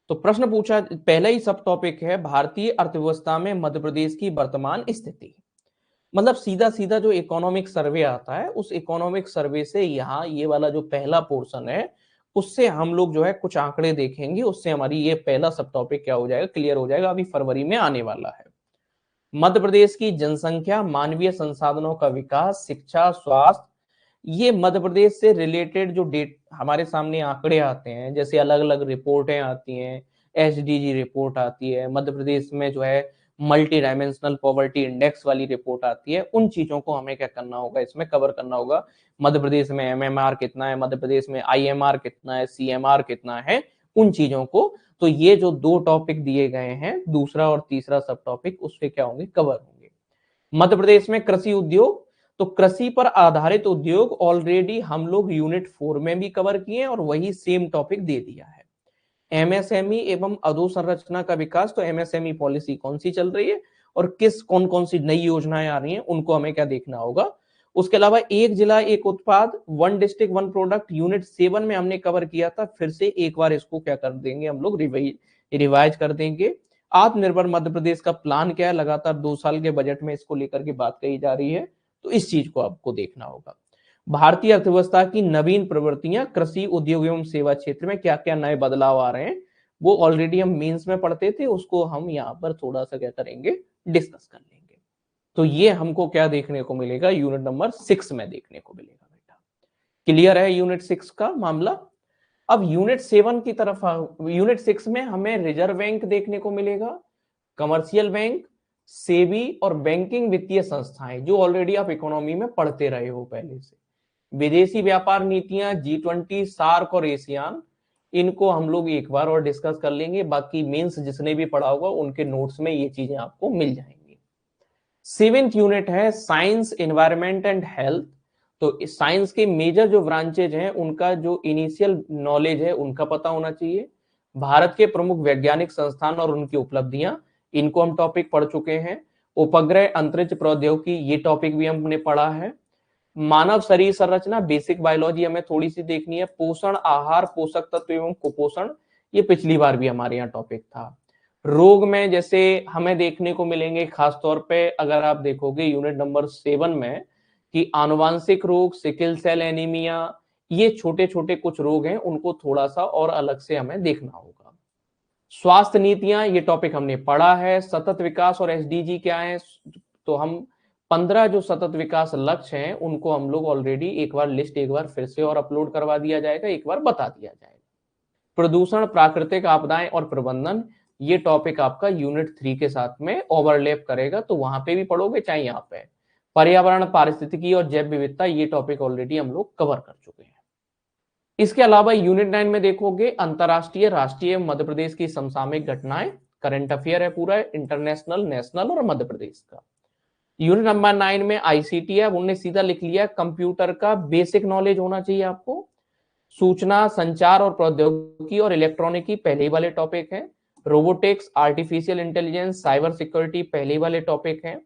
तो प्रश्न पूछा, पहला ही सब टॉपिक है भारतीय अर्थव्यवस्था में मध्य प्रदेश की वर्तमान स्थिति। मतलब सीधा सीधा जो इकोनॉमिक सर्वे आता है, उस इकोनॉमिक सर्वे से यहाँ ये वाला जो पहला पोर्शन है उससे हम लोग जो है कुछ आंकड़े देखेंगे, उससे हमारी ये पहला सब टॉपिक क्या हो जाएगा, क्लियर हो जाएगा। अभी फरवरी में आने वाला है। मध्य प्रदेश की जनसंख्या, मानवीय संसाधनों का विकास, शिक्षा, स्वास्थ्य, ये मध्य प्रदेश से रिलेटेड जो डेट हमारे सामने आंकड़े आते हैं, जैसे अलग अलग रिपोर्टें आती हैं, एसडीजी रिपोर्ट आती है, मध्य प्रदेश में जो है मल्टी डायमेंशनल पॉवर्टी इंडेक्स वाली रिपोर्ट आती है, उन चीजों को हमें क्या करना होगा, इसमें कवर करना होगा। मध्य प्रदेश में एमएमआर कितना है, मध्य प्रदेश में आईएमआर कितना है, सीएमआर कितना है, उन चीजों को। तो ये जो 2 टॉपिक दिए गए हैं, दूसरा और तीसरा सब टॉपिक, उस पे क्या होंगे, कवर होंगे। मध्य प्रदेश में कृषि उद्योग, तो कृषि पर आधारित उद्योग ऑलरेडी हम लोग यूनिट 4 में भी कवर किए और वही सेम टॉपिक दे दिया है। एमएसएमई एवं अधोसंरचना का विकास, तो एमएसएमई पॉलिसी कौन सी चल रही है और कौन कौन सी नई योजनाएं आ रही हैं, उनको हमें क्या देखना होगा। उसके अलावा एक जिला एक उत्पाद, 1 डिस्ट्रिक्ट 1 प्रोडक्ट, यूनिट 7 में हमने कवर किया था, फिर से एक बार इसको क्या कर देंगे हम लोग, रिवाइज कर देंगे। आत्मनिर्भर मध्य प्रदेश का प्लान क्या है, लगातार 2 साल के बजट में इसको लेकर के बात कही जा रही है, तो इस चीज को आपको देखना होगा। भारतीय अर्थव्यवस्था की नवीन प्रवृत्तियां, कृषि, उद्योग एवं सेवा क्षेत्र में क्या क्या नए बदलाव आ रहे हैं, वो ऑलरेडी हम मेंस में पढ़ते थे, उसको हम यहाँ पर थोड़ा सा क्या करेंगे, डिस्कस कर लेंगे। तो ये हमको क्या देखने को मिलेगा, यूनिट नंबर 6 में देखने को मिलेगा बेटा। क्लियर है यूनिट 6 का मामला। अब यूनिट 7 की तरफ यूनिट 6 में हमें रिजर्व बैंक देखने को मिलेगा, कमर्शियल बैंक, सेबी और बैंकिंग वित्तीय संस्थाएं, जो ऑलरेडी आप इकोनॉमी में पढ़ते रहे हो पहले से। विदेशी व्यापार नीतियां, G20, सार्क और एशियान, इनको हम लोग एक बार और डिस्कस कर लेंगे। बाकी मेंस जिसने भी पढ़ा होगा उनके नोट्स में ये चीजें आपको मिल जाएंगी। 7th यूनिट है साइंस, एनवायरमेंट एंड हेल्थ। तो साइंस के मेजर जो ब्रांचेज हैं उनका जो इनिशियल नॉलेज है उनका पता होना चाहिए। भारत के प्रमुख वैज्ञानिक संस्थान और उनकी उपलब्धियां, इनको हम टॉपिक पढ़ चुके हैं। उपग्रह, अंतरिक्ष प्रौद्योगिकी, ये टॉपिक भी हमने पढ़ा है। मानव शरीर संरचना, बेसिक बायोलॉजी हमें थोड़ी सी देखनी है। पोषण, आहार, पोषक तत्व एवं कुपोषण, ये पिछली बार भी हमारे यहाँ टॉपिक था। रोग में जैसे हमें देखने को मिलेंगे, खासतौर पे अगर आप देखोगे यूनिट नंबर 7 में, कि आनुवांशिक रोग, सिकल सेल एनीमिया, ये छोटे छोटे कुछ रोग हैं, उनको थोड़ा सा और अलग से हमें देखना होगा। स्वास्थ्य नीतियां, ये टॉपिक हमने पढ़ा है। सतत विकास और एसडीजी क्या है, तो हम 15 जो सतत विकास लक्ष्य हैं उनको हम लोग ऑलरेडी एक बार लिस्ट एक बार फिर से और अपलोड करवा दिया जाएगा, एक बार बता दिया जाएगा। प्रदूषण, प्राकृतिक आपदाएं और प्रबंधन, ये टॉपिक आपका यूनिट 3 के साथ में ओवरलैप करेगा, तो वहां पे भी पढ़ोगे चाहे यहाँ पे। पर्यावरण, पारिस्थितिकी और जैव विविधता, ये टॉपिक ऑलरेडी हम लोग कवर कर चुके हैं। इसके अलावा यूनिट 9 में देखोगे अंतरराष्ट्रीय, राष्ट्रीय, मध्य प्रदेश की समसामयिक घटनाएं, करंट अफेयर है पूरा, इंटरनेशनल, नेशनल और मध्य प्रदेश का। यूनिट नंबर 9 में आईसीटी है, उन्होंने सीधा लिख लिया, कंप्यूटर का बेसिक नॉलेज होना चाहिए आपको। सूचना, संचार और प्रौद्योगिकी और इलेक्ट्रॉनिकी पहले ही वाले टॉपिक हैं। Robotics, artificial intelligence, cyber security पहले ही वाले टॉपिक हैं।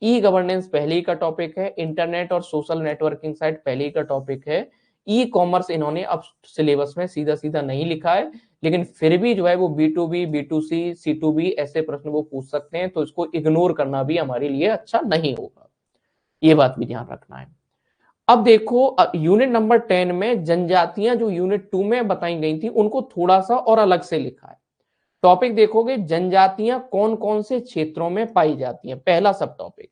ई गवर्नेंस पहले ही का टॉपिक है। इंटरनेट और सोशल नेटवर्किंग साइट पहले ही का टॉपिक है। ई कॉमर्स इन्होंने अब सिलेबस में सीधा सीधा नहीं लिखा है, लेकिन फिर भी जो है वो B2B, B2C, C2B ऐसे प्रश्न वो पूछ सकते हैं, तो इसको इग्नोर करना भी हमारे लिए अच्छा नहीं होगा, ये बात भी ध्यान रखना है। अब देखो यूनिट नंबर 10 में जनजातियां जो यूनिट 2 में बताई गई थी उनको थोड़ा सा और अलग से लिखा है। टॉपिक देखोगे, जनजातियां कौन कौन से क्षेत्रों में पाई जाती हैं, पहला सब टॉपिक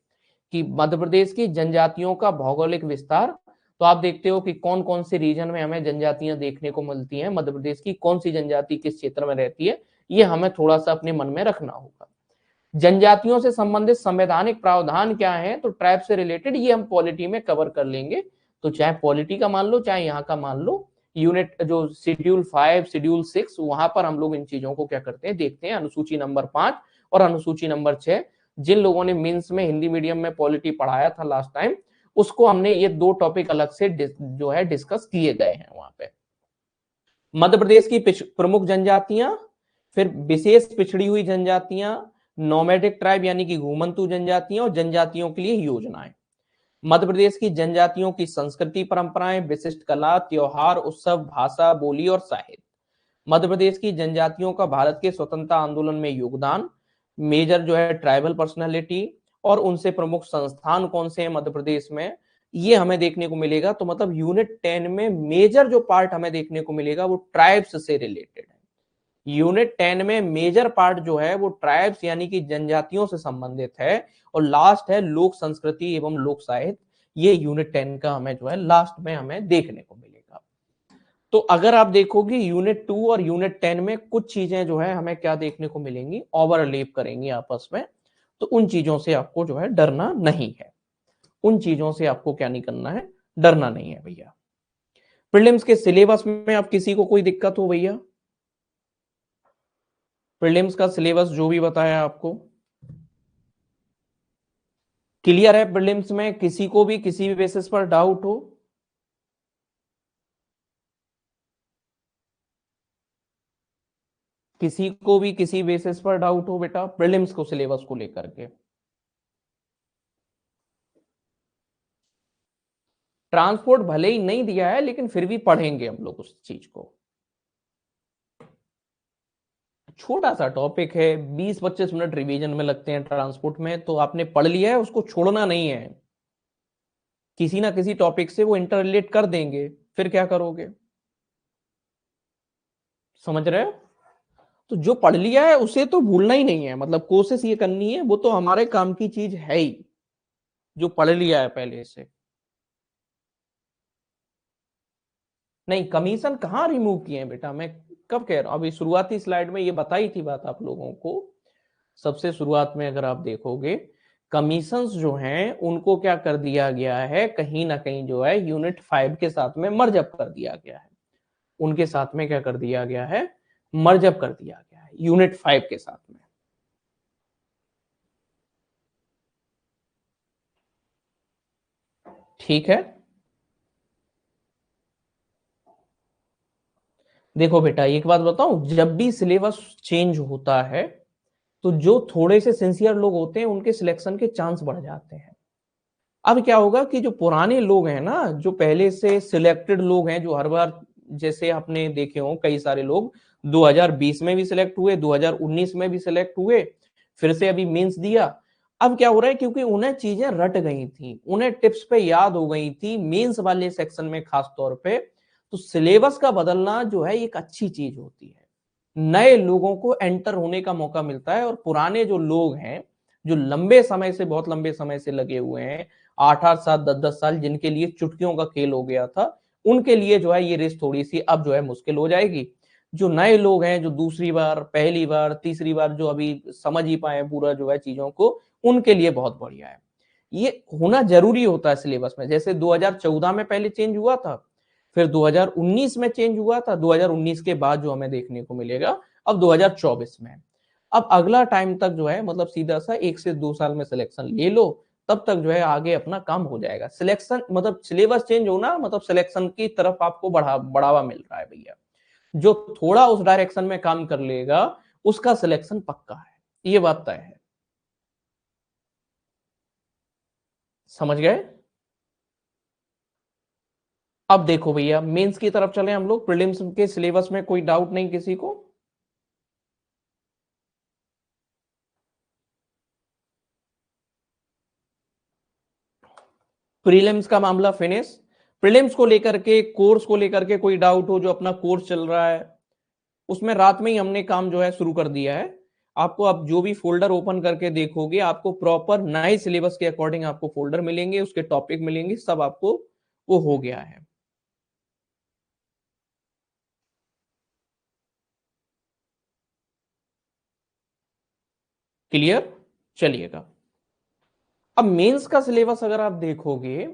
कि मध्य प्रदेश की जनजातियों का भौगोलिक विस्तार। तो आप देखते हो कि कौन कौन से रीजन में हमें जनजातियां देखने को मिलती हैं, मध्य प्रदेश की कौन सी जनजाति किस क्षेत्र में रहती है, ये हमें थोड़ा सा अपने मन में रखना होगा। जनजातियों से संबंधित संवैधानिक प्रावधान क्या है, तो ट्राइब से रिलेटेड ये हम पॉलिटी में कवर कर लेंगे। तो चाहे पॉलिटी का मान लो चाहे यहाँ का मान लो, यूनिट जो शेड्यूल 5, शेड्यूल 6, वहां पर हम लोग इन चीजों को क्या करते हैं, देखते हैं। अनुसूची नंबर 5 और अनुसूची नंबर 6, जिन लोगों ने मीन्स में हिंदी मीडियम में पॉलिटी पढ़ाया था लास्ट टाइम, उसको हमने ये 2 टॉपिक अलग से जो है डिस्कस किए गए हैं वहां पे। मध्य प्रदेश की प्रमुख जनजातियां, फिर विशेष पिछड़ी हुई जनजातियां, नोमैडिक ट्राइब यानी कि घूमंतू जनजातियां, और जनजातियों के लिए योजनाएं। मध्य प्रदेश की जनजातियों की संस्कृति, परंपराएं, विशिष्ट कला, त्योहार, उत्सव, भाषा, बोली और साहित्य। मध्य प्रदेश की जनजातियों का भारत के स्वतंत्रता आंदोलन में योगदान, मेजर जो है ट्राइबल पर्सनालिटी, और उनसे प्रमुख संस्थान कौन से हैं मध्य प्रदेश में, ये हमें देखने को मिलेगा। तो मतलब यूनिट 10 में मेजर जो पार्ट हमें देखने को मिलेगा वो ट्राइब्स से रिलेटेड है। यूनिट 10 में मेजर पार्ट जो है वो ट्राइब्स यानी कि जनजातियों से संबंधित है, और लास्ट है लोक संस्कृति एवं लोक साहित्य। ये यूनिट 10 का हमें जो है लास्ट में हमें देखने को मिलेगा। तो अगर आप देखोगे यूनिट 2 और यूनिट 10 में कुछ चीजें जो है हमें क्या देखने को मिलेंगी, ओवरलैप करेंगी आपस में, तो उन चीजों से आपको जो है डरना नहीं है। उन चीजों से आपको क्या नहीं करना है, डरना नहीं है भैया। प्रीलिम्स के सिलेबस में आप किसी को कोई दिक्कत हो भैया? प्रीलिम्स का सिलेबस जो भी बताया आपको क्लियर है? प्रीलिम्स में किसी को भी किसी भी बेसिस पर डाउट हो? किसी को भी किसी बेसिस पर डाउट हो बेटा प्रीलिम्स को सिलेबस को लेकर के? ट्रांसपोर्ट भले ही नहीं दिया है लेकिन फिर भी पढ़ेंगे हम लोग उस चीज को। छोटा सा टॉपिक है, 20-25 मिनट रिवीजन में लगते हैं ट्रांसपोर्ट में, तो आपने पढ़ लिया है, उसको छोड़ना नहीं है। किसी ना किसी टॉपिक से वो इंटर रिलेट कर देंगे, फिर क्या करोगे? समझ रहे हो? तो जो पढ़ लिया है उसे तो भूलना ही नहीं है, मतलब कोशिश ये करनी है, वो तो हमारे काम की चीज है ही, जो पढ़ लिया है पहले से। नहीं, कमीशन कहाँ रिमूव किए हैं बेटा, मैं कब कह रहा हूं? अभी शुरुआती स्लाइड में ये बताई थी बात आप लोगों को, सबसे शुरुआत में अगर आप देखोगे, कमीशंस जो हैं उनको क्या कर दिया गया है, कहीं ना कहीं जो है यूनिट 5 के साथ में मर्ज अप कर दिया गया है। उनके साथ में क्या कर दिया गया है, मर्ज अप कर दिया गया है यूनिट 5 के साथ में। ठीक है, देखो बेटा एक बात बताऊं, जब भी सिलेबस चेंज होता है तो जो थोड़े से सिंसियर लोग होते हैं उनके सिलेक्शन के चांस बढ़ जाते हैं। अब क्या होगा कि जो पुराने लोग हैं ना, जो पहले से सिलेक्टेड लोग हैं, जो हर बार, जैसे आपने देखे हो कई सारे लोग 2020 में भी सिलेक्ट हुए, 2019 में भी सिलेक्ट हुए, फिर से अभी मेंस दिया। अब क्या हो रहा है, क्योंकि उन्हें चीजें रट गई थी, उन्हें टिप्स पे याद हो गई थी मेंस वाले सेक्शन में खास तौर पे, तो सिलेबस का बदलना जो है एक अच्छी चीज होती है। नए लोगों को एंटर होने का मौका मिलता है, और पुराने जो लोग हैं, जो लंबे समय से, बहुत लंबे समय से लगे हुए हैं, 8-8 साल 10-10 साल, जिनके लिए चुटकियों का खेल हो गया था, उनके लिए जो है ये रेस थोड़ी सी अब जो है मुश्किल हो जाएगी। जो नए लोग हैं, जो दूसरी बार, पहली बार, तीसरी बार जो अभी समझ ही पाए पूरा जो है चीजों को, उनके लिए बहुत बढ़िया है। ये होना जरूरी होता है सिलेबस में, जैसे 2014 में पहले चेंज हुआ था, फिर 2019 में चेंज हुआ था, 2019 के बाद जो हमें देखने को मिलेगा अब 2024 में। अब अगला टाइम तक जो है, मतलब सीधा सा 1 से 2 साल में सिलेक्शन ले लो, तब तक जो है आगे अपना काम हो जाएगा। सिलेक्शन मतलब सिलेबस चेंज होना मतलब सिलेक्शन की तरफ आपको बढ़ावा मिल रहा है भैया। जो थोड़ा उस डायरेक्शन में काम कर लेगा उसका सिलेक्शन पक्का है, ये बात तय है। समझ गए? अब देखो भैया, मेंस की तरफ चले हम लोग। प्रीलिम्स के सिलेबस में कोई डाउट नहीं किसी को? प्रीलिम्स का मामला फिनिश। प्रीलिम्स को लेकर के, कोर्स को लेकर के कोई डाउट हो, जो अपना कोर्स चल रहा है उसमें रात में ही हमने काम जो है शुरू कर दिया है। आपको अब जो भी फोल्डर ओपन करके देखोगे, आपको प्रॉपर नए सिलेबस के अकॉर्डिंग आपको फोल्डर मिलेंगे, उसके टॉपिक मिलेंगे, सब आपको वो हो गया है। क्लियर? चलिएगा, अब मेंस का सिलेबस अगर आप देखोगे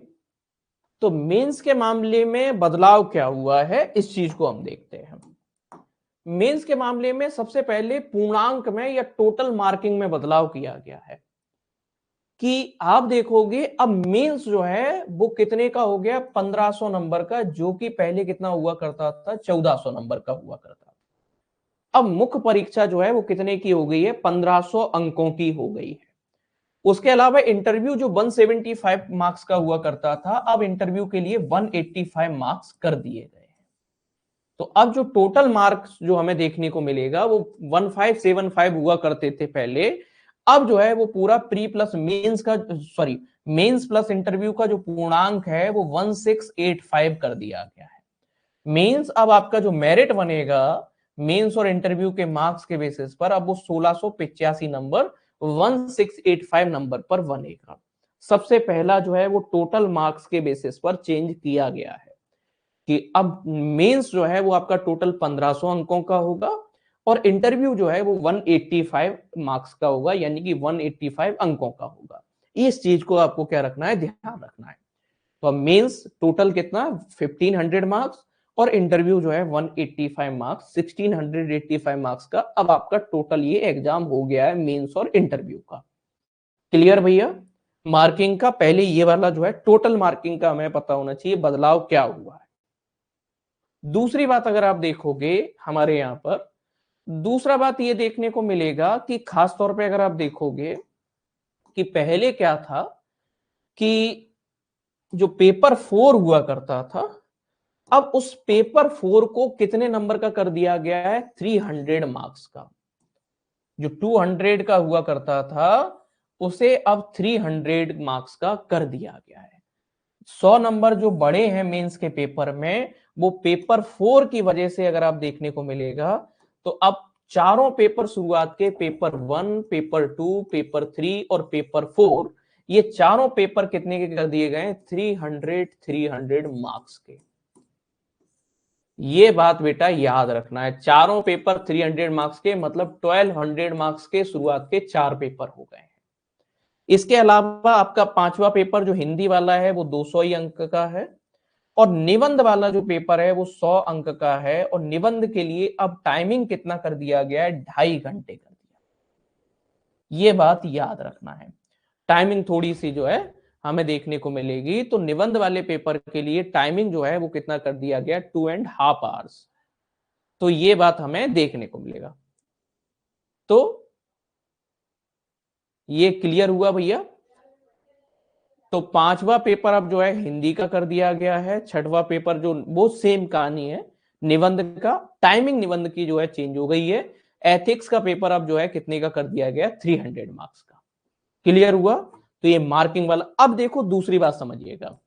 तो मेंस के मामले में बदलाव क्या हुआ है, इस चीज को हम देखते हैं। मेंस के मामले में सबसे पहले पूर्णांक में या टोटल मार्किंग में बदलाव किया गया है, कि आप देखोगे अब मेंस जो है वो कितने का हो गया, 1500 नंबर का, जो कि पहले कितना हुआ करता था, 1400 नंबर का हुआ करता था। अब मुख्य परीक्षा जो है वो कितने की हो गई है, 1500 अंकों की हो गई है। उसके अलावा इंटरव्यू जो 175 मार्क्स का हुआ करता था, अब इंटरव्यू के लिए 185 मार्क्स कर दिए गए हैं। तो अब जो टोटल मार्क्स जो हमें देखने को मिलेगा वो 1575 हुआ करते थे पहले, अब जो है वो पूरा प्री प्लस मेंस का, सॉरी, मेंस प्लस इंटरव्यू का जो पूर्णांक है वो 1685 कर दिया गया है। मेंस अब आपका जो मेरिट बनेगा मेंस और इंटरव्यू के मार्क्स के बेसिस पर, अब वो 1685 नंबर 1685 नंबर पर बनेगा। सबसे पहला जो है वो टोटल मार्क्स के बेसिस पर चेंज किया गया है, कि अब मेंस जो है वो आपका टोटल 1500 अंकों का होगा, और इंटरव्यू जो है वो 185 मार्क्स का होगा, यानी कि 185 अंकों का होगा। इस चीज को आपको क्या रखना है, ध्यान रखना है। तो अब मेंस टोटल कितना, 1500 मार्क्स, और इंटरव्यू जो है 185 मार्क्स, 1685 मार्क्स का अब आपका टोटल ये एग्जाम हो गया है मेंस और इंटरव्यू का। क्लियर भैया? मार्किंग का पहले ये वाला जो है टोटल मार्किंग का हमें पता होना चाहिए बदलाव क्या हुआ है। दूसरी बात अगर आप देखोगे हमारे यहां पर, दूसरा बात ये देखने को मिलेगा कि खास तौर पे अगर आप देखोगे कि पहले क्या था, कि जो पेपर 4 हुआ करता था, अब उस पेपर 4 को कितने नंबर का कर दिया गया है, 300 मार्क्स का। जो 200 का हुआ करता था उसे अब 300 मार्क्स का कर दिया गया है। 100 नंबर जो बड़े हैं मेंस के पेपर में, वो पेपर 4 की वजह से अगर आप देखने को मिलेगा, तो अब चारों पेपर शुरुआत के पेपर 1, पेपर 2, पेपर 3 और पेपर 4, ये चारों पेपर कितने के कर दिए गए? 300 मार्क्स के। ये बात बेटा याद रखना है, चारों पेपर 300 मार्क्स के, मतलब 1200 मार्क्स के शुरुआत के 4 पेपर हो गए हैं। इसके अलावा आपका 5वां पेपर जो हिंदी वाला है वो 200 ही अंक का है, और निबंध वाला जो पेपर है वो 100 अंक का है, और निबंध के लिए अब टाइमिंग कितना कर दिया गया है? 2.5 घंटे कर दिया। ये बात याद रखना है, टाइमिंग थोड़ी सी जो है हमें देखने को मिलेगी। तो निबंध वाले पेपर के लिए टाइमिंग जो है वो कितना कर दिया गया? 2.5 आवर्स। तो ये बात हमें देखने को मिलेगा। तो ये क्लियर हुआ भैया? तो 5वां पेपर अब जो है हिंदी का कर दिया गया है, 6वां पेपर जो वो सेम कहानी है, निबंध का टाइमिंग निबंध की जो है चेंज हो गई है। एथिक्स का पेपर अब जो है कितने का कर दिया गया? 300 मार्क्स का। क्लियर हुआ? तो ये मार्किंग वाला। अब देखो दूसरी बात समझिएगा,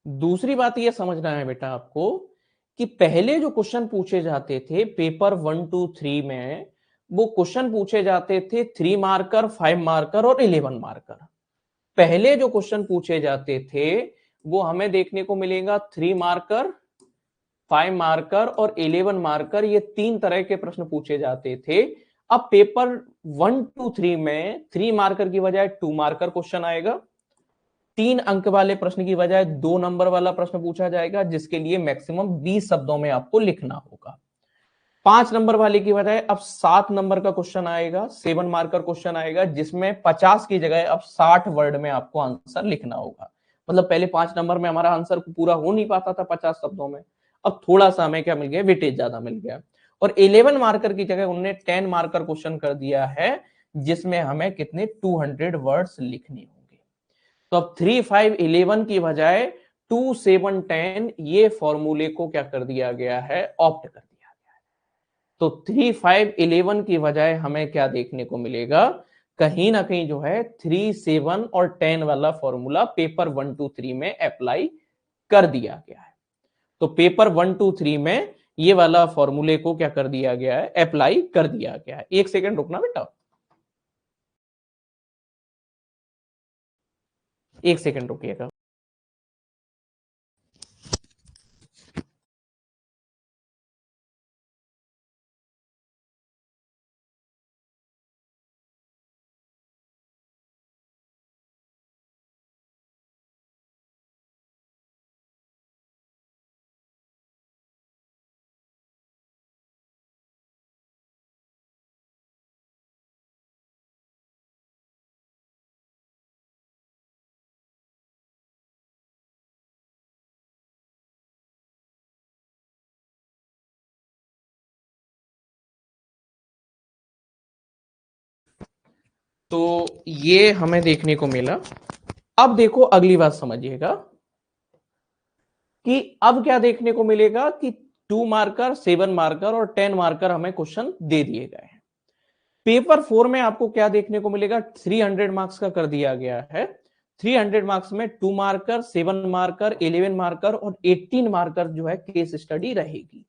दूसरी बात ये समझना है बेटा आपको कि पहले जो क्वेश्चन पूछे जाते थे पेपर 1, 2, 3 में, वो क्वेश्चन पूछे जाते थे 3 मार्कर, 5 मार्कर और 11 मार्कर। पहले जो क्वेश्चन पूछे जाते थे वो हमें देखने को मिलेगा 3 मार्कर, 5 मार्कर और 11 मार्कर, ये 3 तरह के प्रश्न पूछे जाते थे। अब पेपर 1, 2, 3 में 3 मार्कर की बजाय 2 मार्कर क्वेश्चन आएगा, 3 अंक वाले प्रश्न की बजाय 2 नंबर वाला प्रश्न पूछा जाएगा, जिसके लिए मैक्सिमम 20 शब्दों में आपको लिखना होगा। 5 नंबर वाले की बजाय अब 7 नंबर का क्वेश्चन आएगा, 7 मार्कर क्वेश्चन आएगा, जिसमें 50 की जगह अब 60 वर्ड में आपको आंसर लिखना होगा। मतलब पहले 5 नंबर में हमारा आंसर पूरा हो नहीं पाता था 50 शब्दों में, अब थोड़ा सा हमें क्या मिल गया? वेटेज ज्यादा मिल गया। और 11 मार्कर की जगह उन्होंने 10 मार्कर क्वेश्चन कर दिया है, जिसमें हमें कितने? 200 वर्ड्स लिखने होंगे। तो अब 3, 5, 11 की बजाय 2, 7, 10 ये फॉर्मूले को क्या कर दिया गया है? ऑप्ट कर दिया गया है। तो 3, 5, 11 की बजाय हमें क्या देखने को मिलेगा? कहीं ना कहीं जो है 3, 7 और 10 वाला फॉर्मूला पेपर 1, 2, 3 में अप्लाई कर दिया गया है। तो पेपर 1, 2, 3 में ये वाला फॉर्मूले को क्या कर दिया गया है? अप्लाई कर दिया गया है। एक सेकेंड रुकना बेटा, एक सेकेंड रुकिएगा। तो ये हमें देखने को मिला। अब देखो अगली बात समझिएगा कि अब क्या देखने को मिलेगा कि 2 मार्कर, 7 मार्कर और 10 मार्कर हमें क्वेश्चन दे दिए गए हैं। पेपर 4 में आपको क्या देखने को मिलेगा? 300 मार्क्स का कर दिया गया है। 300 मार्क्स में 2 मार्कर, 7 मार्कर, 11 मार्कर और 18 मार्कर जो है केस स्टडी रहेगी।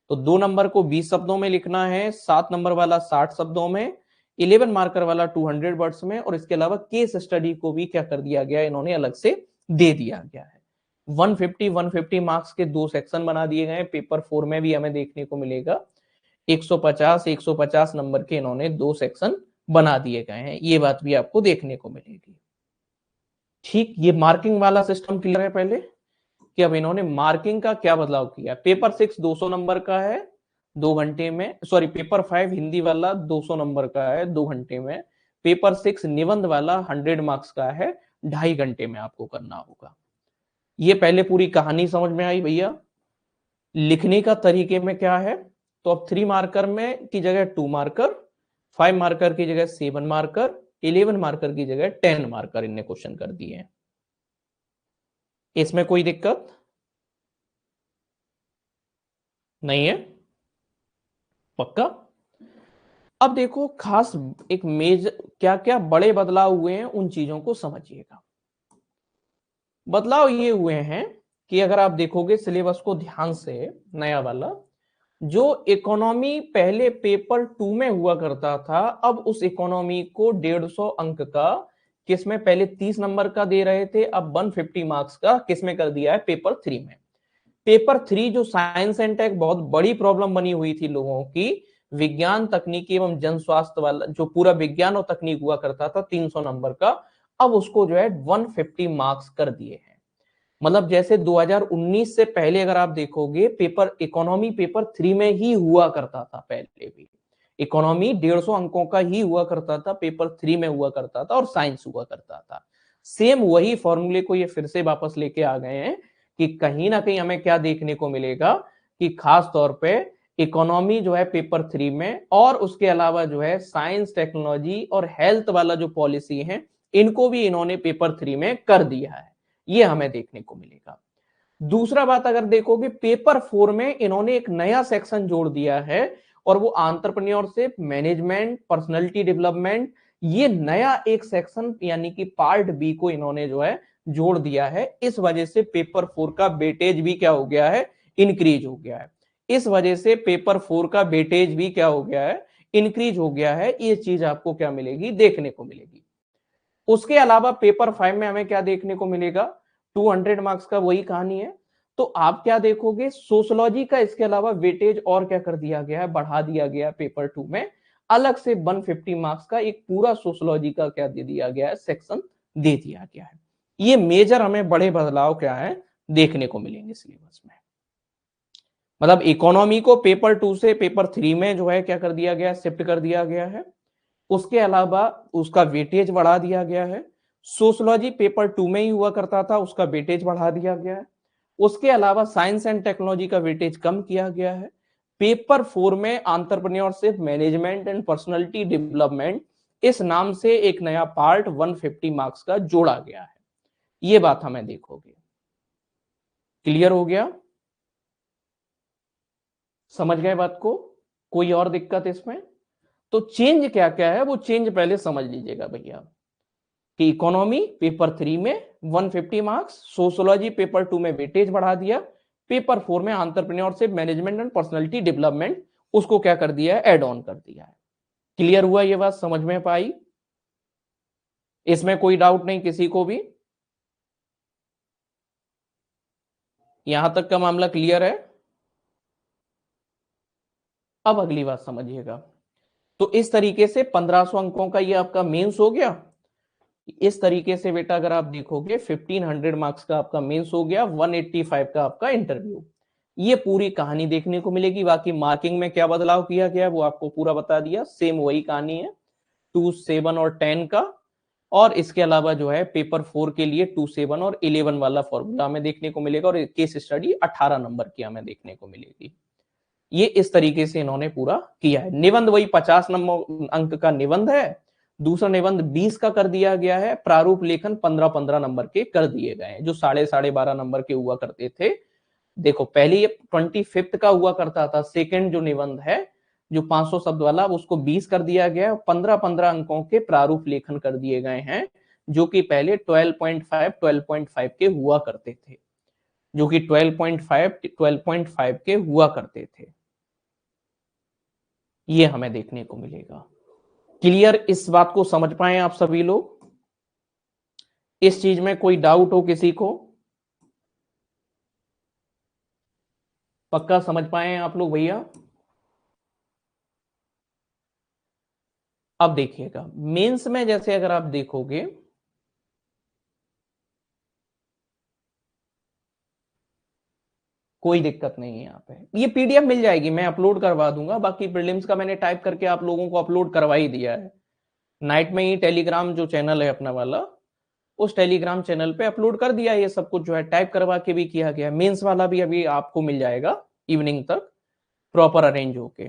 तो 2 नंबर को 20 शब्दों में लिखना है, 7 नंबर वाला 60 शब्दों में, 11 मार्कर वाला 200 वर्ड्स में, और इसके अलावा केस स्टडी को भी क्या कर दिया गया? इन्होंने अलग से दे दिया गया है। 150 मार्क्स के 2 सेक्शन बना दिए गए। पेपर 4 में भी हमें देखने को मिलेगा 150 नंबर के इन्होंने 2 सेक्शन बना दिए गए हैं। ये बात भी आपको देखने को मिलेगी। ठीक, ये मार्किंग वाला सिस्टम क्लियर है पहले कि अब इन्होंने मार्किंग का क्या बदलाव किया? पेपर 6 200 नंबर का है 2 घंटे में, सॉरी पेपर 5 हिंदी वाला 200 नंबर का है 2 घंटे में, पेपर 6 निबंध वाला 100 मार्क्स का है, 2.5 घंटे में आपको करना होगा। ये पहले पूरी कहानी समझ में आई भैया? लिखने का तरीके में क्या है? तो अब 3 मार्कर में की जगह 2 मार्कर, 5 मार्कर की जगह 7 मार्कर, 11 मार्कर की जगह 10 मार्कर इनने क्वेश्चन कर दिए हैं। इसमें कोई दिक्कत नहीं है? पक्का? अब देखो खास एक मेजर क्या क्या बड़े बदलाव हुए हैं उन चीजों को समझिएगा। बदलाव ये हुए हैं कि अगर आप देखोगे सिलेबस को ध्यान से, नया वाला जो इकोनॉमी पहले पेपर 2 में हुआ करता था, अब उस इकोनॉमी को 150 अंक का, किसमें पहले 30 नंबर का दे रहे थे, अब 150 मार्क्स का किसमें कर दिया है, पेपर 3 में। पेपर 3 जो साइंस एंड टेक बहुत बड़ी प्रॉब्लम बनी हुई थी लोगों की, विज्ञान तकनीकी एवं जन स्वास्थ्य वाला जो पूरा विज्ञान और तकनीक हुआ करता था 300 नंबर का, अब उसको जो है 150 मार्क्स कर दिए हैं। मतलब जैसे 2019 से पहले अगर आप देखोगे पेपर इकोनॉमी पेपर 3 में ही हुआ करता था, पहले भी इकोनॉमी 150 अंकों का ही हुआ करता था, पेपर 3 में हुआ करता था और साइंस हुआ करता था। सेम वही फॉर्मूले को ये फिर से वापस लेके आ गए हैं कि कहीं ना कहीं हमें क्या देखने को मिलेगा कि खास तौर पे इकोनॉमी जो है पेपर 3 में, और उसके अलावा जो है साइंस टेक्नोलॉजी और हेल्थ वाला जो पॉलिसी है, इनको भी इन्होंने पेपर 3 में कर दिया है, ये हमें देखने को मिलेगा। दूसरा बात अगर देखोगे पेपर 4 में इन्होंने एक नया सेक्शन जोड़ दिया है, और वो एंटरप्रेन्योरशिप, मैनेजमेंट, पर्सनालिटी डेवलपमेंट, ये नया एक सेक्शन यानी कि पार्ट बी को इन्होंने जो है जोड़ दिया है। इस वजह से पेपर 4 का वेटेज भी क्या हो गया है, इंक्रीज हो गया है। इस वजह से पेपर 4 का वेटेज भी क्या हो गया है, इंक्रीज हो गया है। ये चीज आपको क्या मिलेगी, देखने को मिलेगी। उसके अलावा पेपर 5 में हमें क्या देखने को मिलेगा, 200 मार्क्स का वही कहानी है। तो आप क्या देखोगे, सोशोलॉजी का इसके अलावा वेटेज और क्या कर दिया गया है, बढ़ा दिया गया पेपर 2 में, अलग से 150 मार्क्स का एक पूरा सोशोलॉजी का क्या दे दिया गया है, सेक्शन दे दिया गया है। ये मेजर हमें बड़े बदलाव क्या है देखने को मिलेंगे सिलेबस में। मतलब इकोनॉमी को पेपर 2 से पेपर 3 में जो है क्या कर दिया गया, शिफ्ट कर दिया गया है। उसके अलावा उसका वेटेज बढ़ा दिया गया है। सोशोलॉजी पेपर 2 में ही हुआ करता था, उसका वेटेज बढ़ा दिया गया है। उसके अलावा साइंस एंड टेक्नोलॉजी का वेटेज कम किया गया है। पेपर 4 में entrepreneurship, management and personality development, इस नाम से एक नया पार्ट 150 मार्क्स का जोड़ा गया है। ये बात हमें देखोगे। क्लियर हो गया, समझ गए बात को, कोई और दिक्कत इसमें? तो चेंज क्या क्या है वो चेंज पहले समझ लीजिएगा भैया, कि इकोनॉमी पेपर 3 में 150 मार्क्स, सोशोलॉजी पेपर 2 में वेटेज बढ़ा दिया, पेपर 4 में entrepreneurship, management and personality development, उसको क्या कर दिया है, ऐड ऑन कर दिया है। क्लियर हुआ, ये बात समझ में पाई? इसमें कोई डाउट नहीं किसी को भी? यहां तक का मामला क्लियर है? अब अगली बात समझिएगा। तो इस तरीके से 1500 अंकों का ये आपका मेंस हो गया। इस तरीके से बेटा अगर आप देखोगे 1500 मार्क्स का आपका मेंस हो गया, 185 का आपका इंटरव्यू। ये पूरी कहानी देखने को मिलेगी। बाकी मार्किंग में क्या बदलाव किया गया वो आपको पूरा बता दिया, सेम वही कहानी है 2, 7 और 10 का। और इसके अलावा जो है पेपर 4 के लिए 2, 7 और 11 वाला फॉर्मूला हमें देखने को मिलेगा, और केस स्टडी 18 नंबर की हमें देखने को मिलेगी। ये इस तरीके से इन्होंने पूरा किया है। निबंध वही 50 नंबर अंक का निबंध है, दूसरा निबंध 20 का कर दिया गया है, प्रारूप लेखन 15-15 नंबर के कर दिए गए हैं, जो 12.5 नंबर के हुआ करते थे। देखो पहले ये 25 का हुआ करता था, सेकंड जो निबंध है जो 500 शब्द वाला, उसको 20 कर दिया गया है, 15-15 अंकों के प्रारूप लेखन कर दिए गए हैं, जो कि पहले 12.5 के हुआ करते थे, जो कि 12.5 के हुआ करते थे। ये हमें देखने को मिलेगा। क्लियर, इस बात को समझ पाए आप सभी लोग? इस चीज में कोई डाउट हो किसी को? पक्का समझ पाए आप लोग भैया? अब देखिएगा मेंस में, जैसे अगर आप देखोगे कोई दिक्कत नहीं है, यहाँ पे ये पीडीएफ मिल जाएगी, मैं अपलोड करवा दूंगा। बाकी प्रीलिम्स का मैंने टाइप करके आप लोगों को अपलोड करवा ही दिया है, नाइट में ही टेलीग्राम जो चैनल है अपना वाला, उस टेलीग्राम चैनल पे अपलोड कर दिया। ये सब कुछ जो है टाइप करवा के भी किया गया। मेंस वाला भी अभी आपको मिल जाएगा इवनिंग तक प्रॉपर अरेंज होके।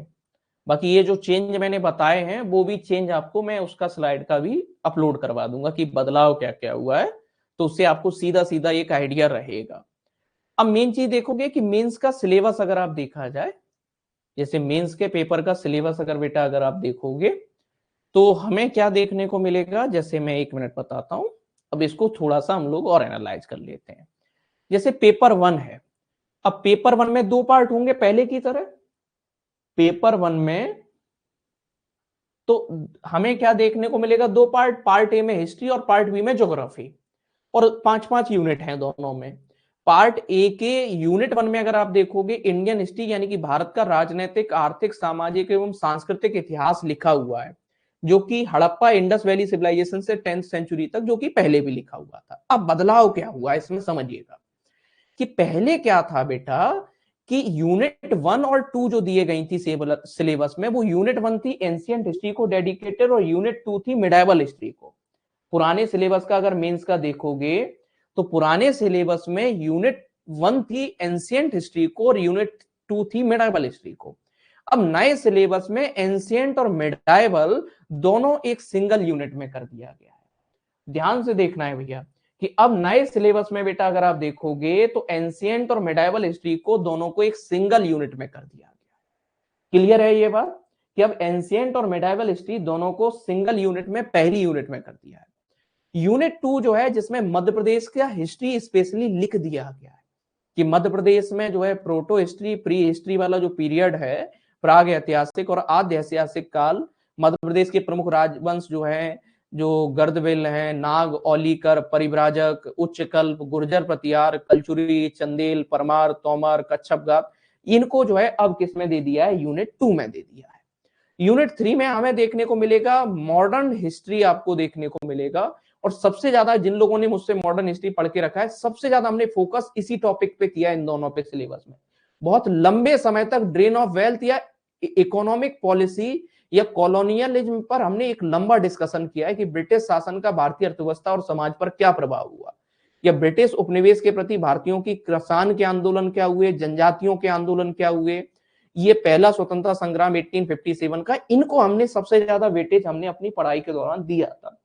बाकी ये जो चेंज मैंने बताए हैं वो भी चेंज आपको मैं उसका स्लाइड का भी अपलोड करवा दूंगा कि बदलाव क्या क्या हुआ है, तो उससे आपको सीधा सीधा एक आइडिया रहेगा। अब मेन चीज देखोगे कि मेंस का सिलेबस अगर आप देखा जाए जैसे मेंस के पेपर का सिलेबस अगर बेटा अगर आप देखोगे तो हमें क्या देखने को मिलेगा, जैसे मैं 1 मिनट बताता हूं, अब इसको थोड़ा सा हम लोग और एनालाइज कर लेते हैं। जैसे पेपर 1 है, अब पेपर 1 में 2 पार्ट होंगे पहले की तरह। पेपर 1 में तो हमें क्या देखने को मिलेगा, 2 पार्ट, पार्ट ए में हिस्ट्री और पार्ट बी में ज्योग्राफी, और 5-5 यूनिट हैं दोनों में। पार्ट ए के यूनिट 1 में अगर आप देखोगे इंडियन हिस्ट्री यानी कि भारत का राजनीतिक, आर्थिक, सामाजिक एवं सांस्कृतिक इतिहास लिखा हुआ है, जो कि हड़प्पा इंडस वैली सिविलाइजेशन से 10th सेंचुरी तक, जो कि पहले भी लिखा हुआ था। अब बदलाव क्या हुआ इसमें समझिएगा कि पहले क्या था बेटा कि यूनिट 1 और 2 जो दिए गई थी सिलेबस में, वो यूनिट 1 थी एंशिएंट हिस्ट्री को डेडिकेटेड और यूनिट 2 थी मिडाइवल हिस्ट्री को। पुराने सिलेबस का अगर मेंस का देखोगे तो पुराने सिलेबस में यूनिट 1 थी एंशिएंट हिस्ट्री को और यूनिट 2 थी मिडाइवल हिस्ट्री को। अब नए सिलेबस में एंशिएंट और मिडाइवल दोनों एक सिंगल यूनिट में कर दिया गया है। ध्यान से देखना है भैया कि अब नए सिलेबस में बेटा अगर आप देखोगे तो एंशिएंट और मिडाइवल हिस्ट्री को दोनों को एक सिंगल यूनिट में कर दिया गया है। क्लियर है ये बात कि अब एंशिएंट और मिडाइवल हिस्ट्री दोनों को सिंगल यूनिट में पहली यूनिट में कर दिया है। यूनिट 2 जो है जिसमें मध्य प्रदेश का हिस्ट्री स्पेशली लिख दिया गया है कि मध्य प्रदेश में जो है प्रोटो हिस्ट्री, प्री हिस्ट्री वाला जो पीरियड है, प्राग ऐतिहासिक और आद्य ऐतिहासिक काल, मध्य प्रदेश के प्रमुख राजवंश जो है, जो गर्दविल है, नाग, औलीकर, परिव्राजक, उच्चकल्प, गुर्जर प्रतिहार, कलचुरी, चंदेल, परमार, तोमर, कच्छपगात, इनको जो है अब किसमें दे दिया है, यूनिट 2 में दे दिया है। यूनिट 3 में हमें देखने को मिलेगा मॉडर्न हिस्ट्री, आपको देखने को मिलेगा। और सबसे ज्यादा जिन लोगों ने मुझसे मॉडर्न हिस्ट्री पढ़ के रखा है, सबसे ज्यादा हमने फोकस इसी टॉपिक पे किया इन दोनों पे सिलेबस में। बहुत लंबे समय तक ड्रेन ऑफ वेल्थ या इकोनॉमिक पॉलिसी या कॉलोनियलिज्म पर हमने एक लंबा डिस्कशन किया है कि ब्रिटिश शासन का भारतीय अर्थव्यवस्था और समाज पर क्या प्रभाव हुआ, या ब्रिटिश उपनिवेश के प्रति भारतीयों की किसान के आंदोलन क्या हुए, जनजातियों के आंदोलन क्या हुए, ये पहला स्वतंत्रता संग्राम 1857 का, इनको हमने सबसे ज्यादा वेटेज हमने अपनी पढ़ाई के दौरान दिया था।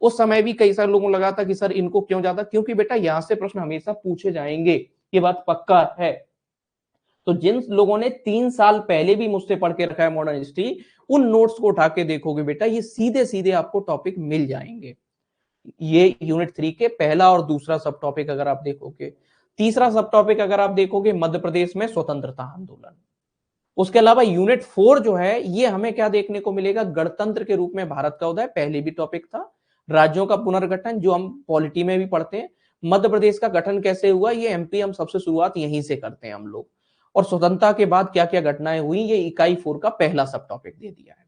उस समय भी कई सारे लोगों को लगा था कि सर इनको क्यों ज्यादा, क्योंकि बेटा यहां से प्रश्न हमेशा पूछे जाएंगे, ये बात पक्का है। तो जिन लोगों ने 3 साल पहले भी मुझसे पढ़ के रखा है मॉडर्न हिस्ट्री, उन नोट्स को उठा के देखोगे बेटा, ये सीधे सीधे आपको टॉपिक मिल जाएंगे। ये यूनिट 3 के पहला और दूसरा सब टॉपिक अगर आप देखोगे। तीसरा सब टॉपिक अगर आप देखोगे, मध्य प्रदेश में स्वतंत्रता आंदोलन। उसके अलावा यूनिट 4 जो है, ये हमें क्या देखने को मिलेगा, गणतंत्र के रूप में भारत का उदय, पहले भी टॉपिक था। राज्यों का पुनर्गठन, जो हम पॉलिटी में भी पढ़ते हैं। मध्य प्रदेश का गठन कैसे हुआ, ये एमपी हम सबसे शुरुआत यहीं से करते हैं हम लोग। और स्वतंत्रता के बाद क्या क्या घटनाएं हुई, ये इकाई 4 का पहला सब टॉपिक दे दिया है।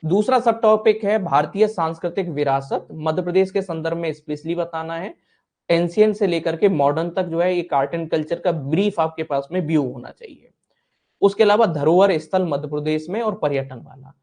दूसरा सब टॉपिक है भारतीय सांस्कृतिक विरासत, मध्य प्रदेश के संदर्भ में स्पेशली बताना है। एंशियंट से लेकर के मॉडर्न तक जो है, एक आर्ट एंड कल्चर का ब्रीफ आपके पास में व्यू होना चाहिए। उसके अलावा धरोहर स्थल मध्य प्रदेश में और पर्यटन वाला।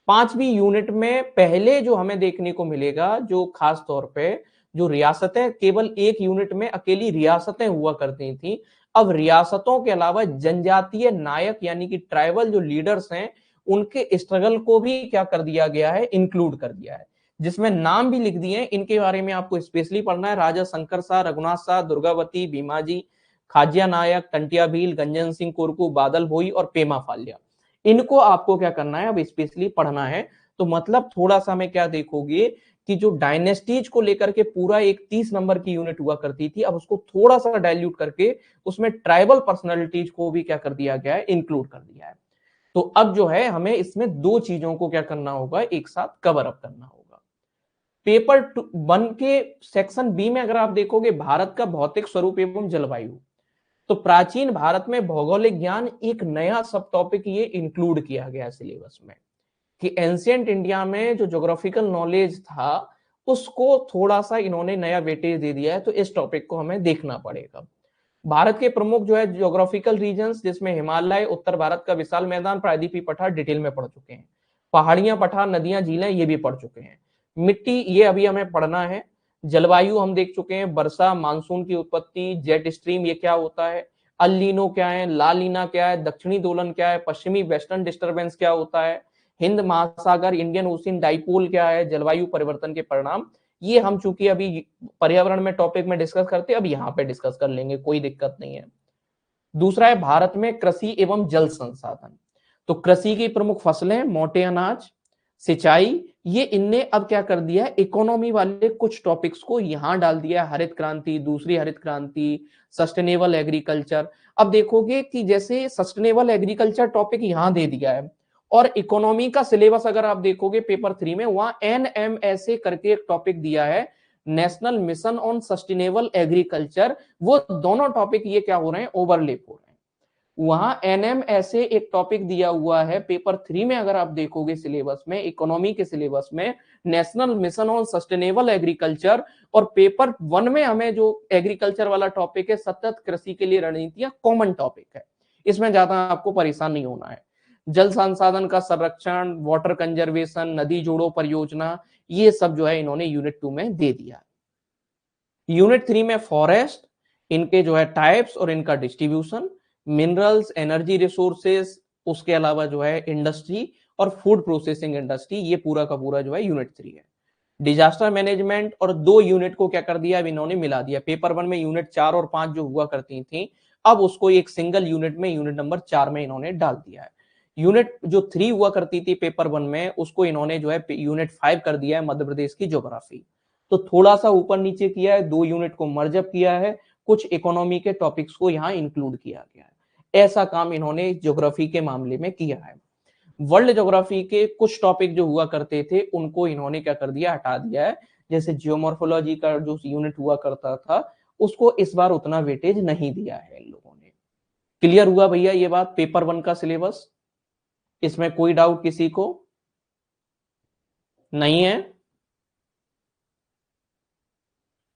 5वीं यूनिट में पहले जो हमें देखने को मिलेगा, जो खास तौर पे जो रियासतें, केवल एक यूनिट में अकेली रियासतें हुआ करती थी, अब रियासतों के अलावा जनजातीय नायक यानी कि ट्राइबल जो लीडर्स हैं, उनके स्ट्रगल को भी क्या कर दिया गया है, इंक्लूड कर दिया है, जिसमें नाम भी लिख दिए हैं। इनके बारे में आपको स्पेशली पढ़ना है, राजा शंकर शाह, रघुनाथ शाह, दुर्गावती, भीमाजी, खाजिया नायक, टंटिया भील, गंजन सिंह कुरकू, बादल भोई और पेमा फालिया। इनको आपको क्या करना है, अब स्पेशली पढ़ना है। तो मतलब थोड़ा सा मैं क्या देखोगे कि जो डायनेस्टीज को लेकर के पूरा एक 30 नंबर की यूनिट हुआ करती थी, अब उसको थोड़ा सा डाइल्यूट करके उसमें ट्राइबल पर्सनालिटीज को भी क्या कर दिया गया है, इंक्लूड कर दिया है। तो अब जो है हमें इसमें 2 चीजों को क्या करना होगा, एक साथ कवर अप करना होगा। पेपर 1 के सेक्शन बी में अगर आप देखोगे, भारत का भौतिक स्वरूप एवं जलवायु, तो प्राचीन भारत में भौगोलिक ज्ञान एक नया सब टॉपिक ये इंक्लूड किया गया सिलेबस में, कि एंशिएंट इंडिया में जो ज्योग्राफिकल नॉलेज था उसको थोड़ा सा इन्होंने नया वेटेज दे दिया है, तो इस टॉपिक को हमें देखना पड़ेगा। भारत के प्रमुख जो है ज्योग्राफिकल रीजन्स, जिसमें हिमालय, उत्तर भारत का विशाल मैदान, प्रायद्वीपीय पठार डिटेल में पढ़ चुके हैं, पहाड़ियां, पठार, नदियां, झीलें ये भी पढ़ चुके हैं, मिट्टी ये अभी हमें पढ़ना है, जलवायु हम देख चुके हैं, वर्षा, मानसून की उत्पत्ति, जेट स्ट्रीम ये क्या होता है, अल नीनो क्या है, ला लीना क्या है, दक्षिणी दोलन क्या है, पश्चिमी वेस्टर्न डिस्टर्बेंस क्या होता है, हिंद महासागर, इंडियन ओशियन डाइपोल क्या है, जलवायु परिवर्तन के परिणाम, ये हम चूंकि अभी पर्यावरण में टॉपिक में डिस्कस करते हैं, अब यहाँ पे डिस्कस कर लेंगे, कोई दिक्कत नहीं है। दूसरा है भारत में कृषि एवं जल संसाधन। तो कृषि की प्रमुख फसलें, मोटे अनाज, सिंचाई, ये इनने अब क्या कर दिया है, इकोनॉमी वाले कुछ टॉपिक्स को यहां डाल दिया। हरित क्रांति, दूसरी हरित क्रांति, सस्टेनेबल एग्रीकल्चर। अब देखोगे कि जैसे सस्टेनेबल एग्रीकल्चर टॉपिक यहां दे दिया है, और इकोनॉमी का सिलेबस अगर आप देखोगे पेपर 3 में, वहां NMSA करके एक टॉपिक दिया है, national mission on sustainable agriculture. वो दोनों टॉपिक ये क्या हो रहे हैं, ओवरलैप हो रहे हैं। वहां NMSA एक टॉपिक दिया हुआ है पेपर 3 में, अगर आप देखोगे सिलेबस में, इकोनॉमी के सिलेबस में, national mission on sustainable agriculture. और पेपर 1 में हमें जो एग्रीकल्चर वाला टॉपिक है, सतत कृषि के लिए रणनीतियां, कॉमन टॉपिक है, इसमें ज्यादा आपको परेशान नहीं होना है। जल संसाधन का संरक्षण, वाटर कंजर्वेशन, नदी जोड़ो परियोजना, ये सब जो है इन्होंने यूनिट 2 में दे दिया। यूनिट 3 में फॉरेस्ट, इनके जो है टाइप्स और इनका डिस्ट्रीब्यूशन, मिनरल्स, एनर्जी रिसोर्सेज, उसके अलावा जो है इंडस्ट्री और फूड प्रोसेसिंग इंडस्ट्री, ये पूरा का पूरा जो है यूनिट 3 है। डिजास्टर मैनेजमेंट और 2 यूनिट को क्या कर दिया, अब इन्होंने मिला दिया। पेपर 1 में यूनिट 4 और 5 जो हुआ करती थी, अब उसको एक सिंगल यूनिट में, यूनिट नंबर 4 में इन्होंने डाल दिया है। यूनिट जो 3 हुआ करती थी पेपर 1 में, उसको इन्होंने जो है यूनिट 5 कर दिया है, मध्य प्रदेश की ज्योग्राफी। तो थोड़ा सा ऊपर नीचे किया है, 2 यूनिट को मर्जअप किया है, कुछ इकोनॉमी के टॉपिक्स को यहां इंक्लूड किया गया है। ऐसा काम इन्होंने ज्योग्राफी के मामले में किया है। वर्ल्ड ज्योग्राफी के कुछ टॉपिक जो हुआ करते थे, उनको इन्होंने क्या कर दिया, हटा दिया है। जैसे जियोमॉर्फोलॉजी का जो यूनिट हुआ करता था, उसको इस बार उतना वेटेज नहीं दिया है इन लोगों ने। क्लियर हुआ भैया ये बात, पेपर 1 का सिलेबस, इसमें कोई डाउट किसी को नहीं है?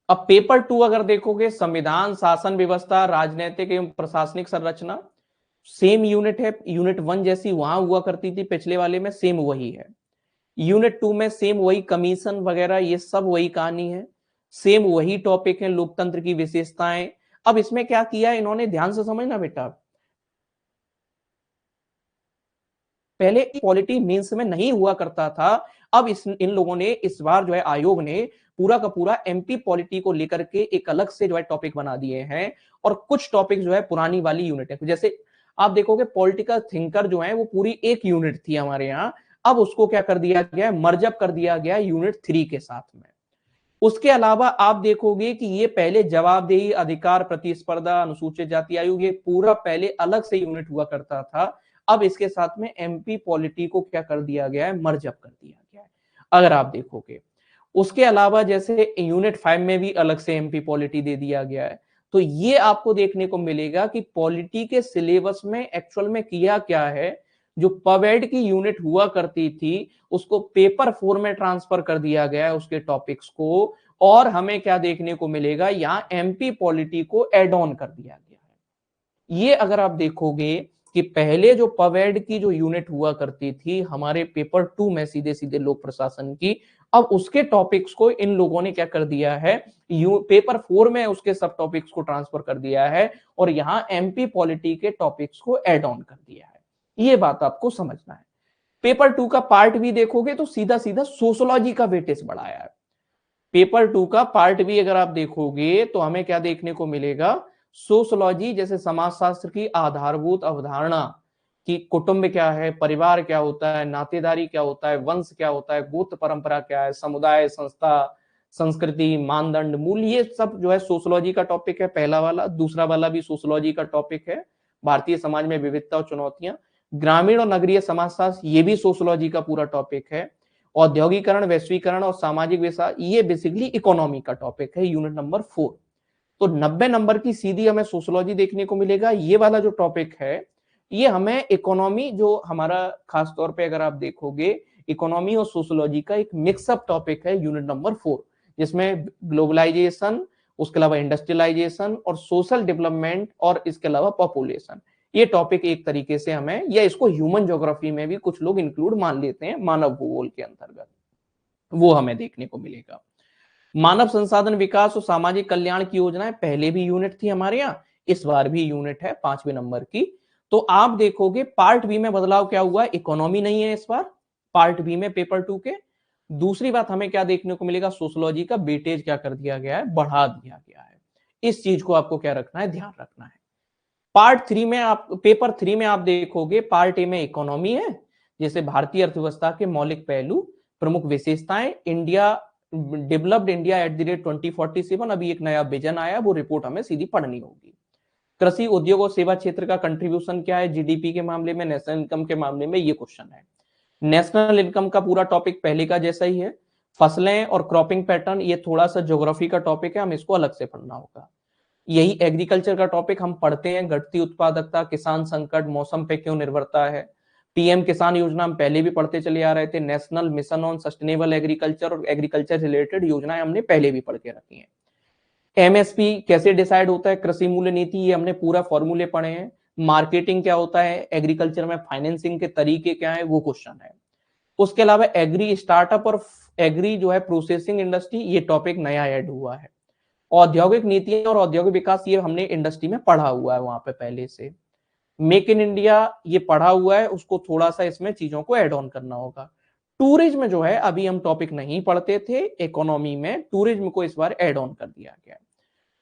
अब पेपर 2 अगर देखोगे, संविधान, शासन व्यवस्था, राजनीतिक एवं प्रशासनिक संरचना, सेम यूनिट है। यूनिट 1 जैसी वहां हुआ करती थी पिछले वाले में, सेम वही है। यूनिट 2 में सेम वही कमीशन वगैरह, ये सब वही कहानी है, सेम वही टॉपिक है, लोकतंत्र की विशेषताएं। अब इसमें क्या किया है इन्होंने, ध्यान से समझना बेटा, पहले पॉलिटी मेंस में नहीं हुआ करता था। अब इन लोगों ने इस बार जो है, आयोग ने पूरा का पूरा MP पॉलिटी को लेकर के एक अलग से जो है टॉपिक बना दिए हैं। और कुछ टॉपिक जो है पुरानी वाली यूनिट है, जैसे आप देखोगे पॉलिटिकल थिंकर जो है, वो पूरी एक यूनिट थी हमारे यहाँ, अब उसको क्या कर दिया गया, मर्जअप कर दिया गया यूनिट 3 के साथ में। उसके अलावा आप देखोगे कि ये पहले जवाबदेही, अधिकार, प्रतिस्पर्धा, अनुसूचित जाति आयोग, ये पूरा पहले अलग से यूनिट हुआ करता था। अब इसके साथ में MP पॉलिटी को क्या कर दिया गया है, मर्जअप कर दिया गया है, अगर आप देखोगे। उसके अलावा जैसे यूनिट 5 में भी अलग से MP पॉलिटी दे दिया गया है। तो ये आपको देखने को मिलेगा कि पॉलिटी के सिलेबस में एक्चुअल में किया क्या है, जो पवेड की यूनिट हुआ करती थी, उसको पेपर 4 में ट्रांसफर कर दिया गया है उसके टॉपिक्स को। और हमें क्या देखने को मिलेगा, यहां MP पॉलिटी को एड ऑन कर दिया गया है। ये अगर आप देखोगे कि पहले जो पवेड की जो यूनिट हुआ करती थी हमारे पेपर 2 में, सीधे सीधे लोक प्रशासन की, अब उसके टॉपिक्स को इन लोगों ने क्या कर दिया है, पेपर 4 में उसके सब टॉपिक्स को ट्रांसफर कर दिया है, और यहां MP पॉलिटी के टॉपिक्स को एड ऑन कर दिया है। ये बात आपको समझना है। पेपर 2 का पार्ट भी देखोगे तो सीधा सीधा सोशोलॉजी का वेटेज बढ़ाया है। पेपर 2 का पार्ट भी अगर आप देखोगे तो हमें क्या देखने को मिलेगा, सोशोलॉजी, जैसे समाजशास्त्र की आधारभूत अवधारणा कि कुटुंब क्या है, परिवार क्या होता है, नातेदारी क्या होता है, वंश क्या होता है, गोत्र परंपरा क्या है, समुदाय, संस्था, संस्कृति, मानदंड, मूल्य, ये सब जो है सोशोलॉजी का टॉपिक है, पहला वाला। दूसरा वाला भी सोशोलॉजी का टॉपिक है, भारतीय समाज में विविधता और चुनौतियां। ग्रामीण और नगरीय समाजशास्त्र, ये भी सोशोलॉजी का पूरा टॉपिक है। औद्योगिकरण, वैश्वीकरण और सामाजिक विषय, ये बेसिकली इकोनॉमी का टॉपिक है, यूनिट नंबर 4। तो 90 नंबर की सीधी हमें सोशोलॉजी देखने को मिलेगा। ये वाला जो टॉपिक है, ये हमें इकोनॉमी, जो हमारा खासतौर पे अगर आप देखोगे, इकोनॉमी और सोशोलॉजी का एक मिक्सअप टॉपिक है, यूनिट नंबर 4, जिसमें ग्लोबलाइजेशन, उसके अलावा इंडस्ट्रियलाइजेशन और सोशल डेवलपमेंट, और इसके अलावा पॉपुलेशन, ये टॉपिक एक तरीके से हमें, या इसको ह्यूमन ज्योग्राफी में भी कुछ लोग इंक्लूड मान लेते हैं, मानव भूगोल के अंतर्गत, वो हमें देखने को मिलेगा। मानव संसाधन विकास और सामाजिक कल्याण की योजनाएं पहले भी यूनिट थी हमारे यहाँ, इस बार भी यूनिट है 5वें नंबर की। तो आप देखोगे पार्ट बी में बदलाव क्या हुआ, इकोनॉमी नहीं है इस बार पार्ट बी में पेपर 2 के। दूसरी बात हमें क्या देखने को मिलेगा, सोशोलॉजी का वेटेज क्या कर दिया गया है, बढ़ा दिया गया है। इस चीज को आपको क्या रखना है, ध्यान रखना है। पार्ट 3 में आप पेपर 3 में आप देखोगे, पार्ट ए में इकोनॉमी है, जैसे भारतीय अर्थव्यवस्था के मौलिक पहलू, प्रमुख विशेषताएं, India developed India at the rate 2047, अभी एक नया विजन आया, वो रिपोर्ट हमें सीधी पढ़नी होगी। कृषि, उद्योग और सेवा क्षेत्र का कंट्रीब्यूशन क्या है जीडीपी के मामले में, नेशनल इनकम के मामले में, ये क्वेश्चन है। नेशनल इनकम का पूरा टॉपिक पहले का जैसा ही है। फसलें और क्रॉपिंग पैटर्न, ये थोड़ा सा ज्योग्राफी का टॉपिक है, हम इसको अलग से पढ़ना होगा। यही एग्रीकल्चर का टॉपिक हम पढ़ते हैं, घटती उत्पादकता, किसान संकट, मौसम पे क्यों निर्भरता है। पीएम किसान योजना हम पहले भी पढ़ते चले आ रहे थे। National mission on sustainable agriculture और एग्रीकल्चर रिलेटेड योजनाएं हमने पहले भी पढ़ के रखी हैं। एमएसपी कैसे डिसाइड होता है, कृषि मूल्य नीति, ये हमने पूरा फॉर्मूले पढ़े हैं। मार्केटिंग क्या होता है, एग्रीकल्चर में फाइनेंसिंग के तरीके क्या है, वो क्वेश्चन है। उसके अलावा एग्री स्टार्टअप और एग्री जो है प्रोसेसिंग इंडस्ट्री, ये टॉपिक नया ऐड हुआ है। औद्योगिक नीतियां और औद्योगिक विकास, ये हमने इंडस्ट्री में पढ़ा हुआ है वहां पे पहले से। मेक इन इंडिया ये पढ़ा हुआ है, उसको थोड़ा सा इसमें चीजों को ऐड ऑन करना होगा। टूरिज्म जो है अभी हम टॉपिक नहीं पढ़ते थे, इकोनॉमी में टूरिज्म को इस बार ऐड ऑन कर दिया गया।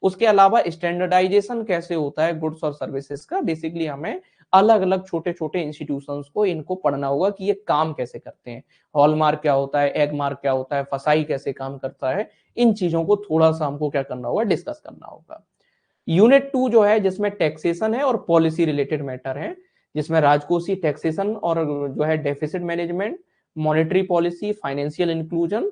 उसके अलावा स्टैंडर्डाइजेशन कैसे होता है गुड्स और सर्विसेज का, बेसिकली हमें अलग अलग छोटे छोटे इंस्टीट्यूशंस को इनको पढ़ना होगा कि ये काम कैसे करते हैं। हॉलमार्क क्या होता है, एग मार्क क्या होता है, फसाई कैसे काम करता है, इन चीजों को थोड़ा सा हमको क्या करना होगा, डिस्कस करना होगा। यूनिट 2 जो है, जिसमें टैक्सेशन है और पॉलिसी रिलेटेड मैटर है, जिसमें राजकोषीय टैक्सेशन और जो है deficit management, monetary policy, financial inclusion,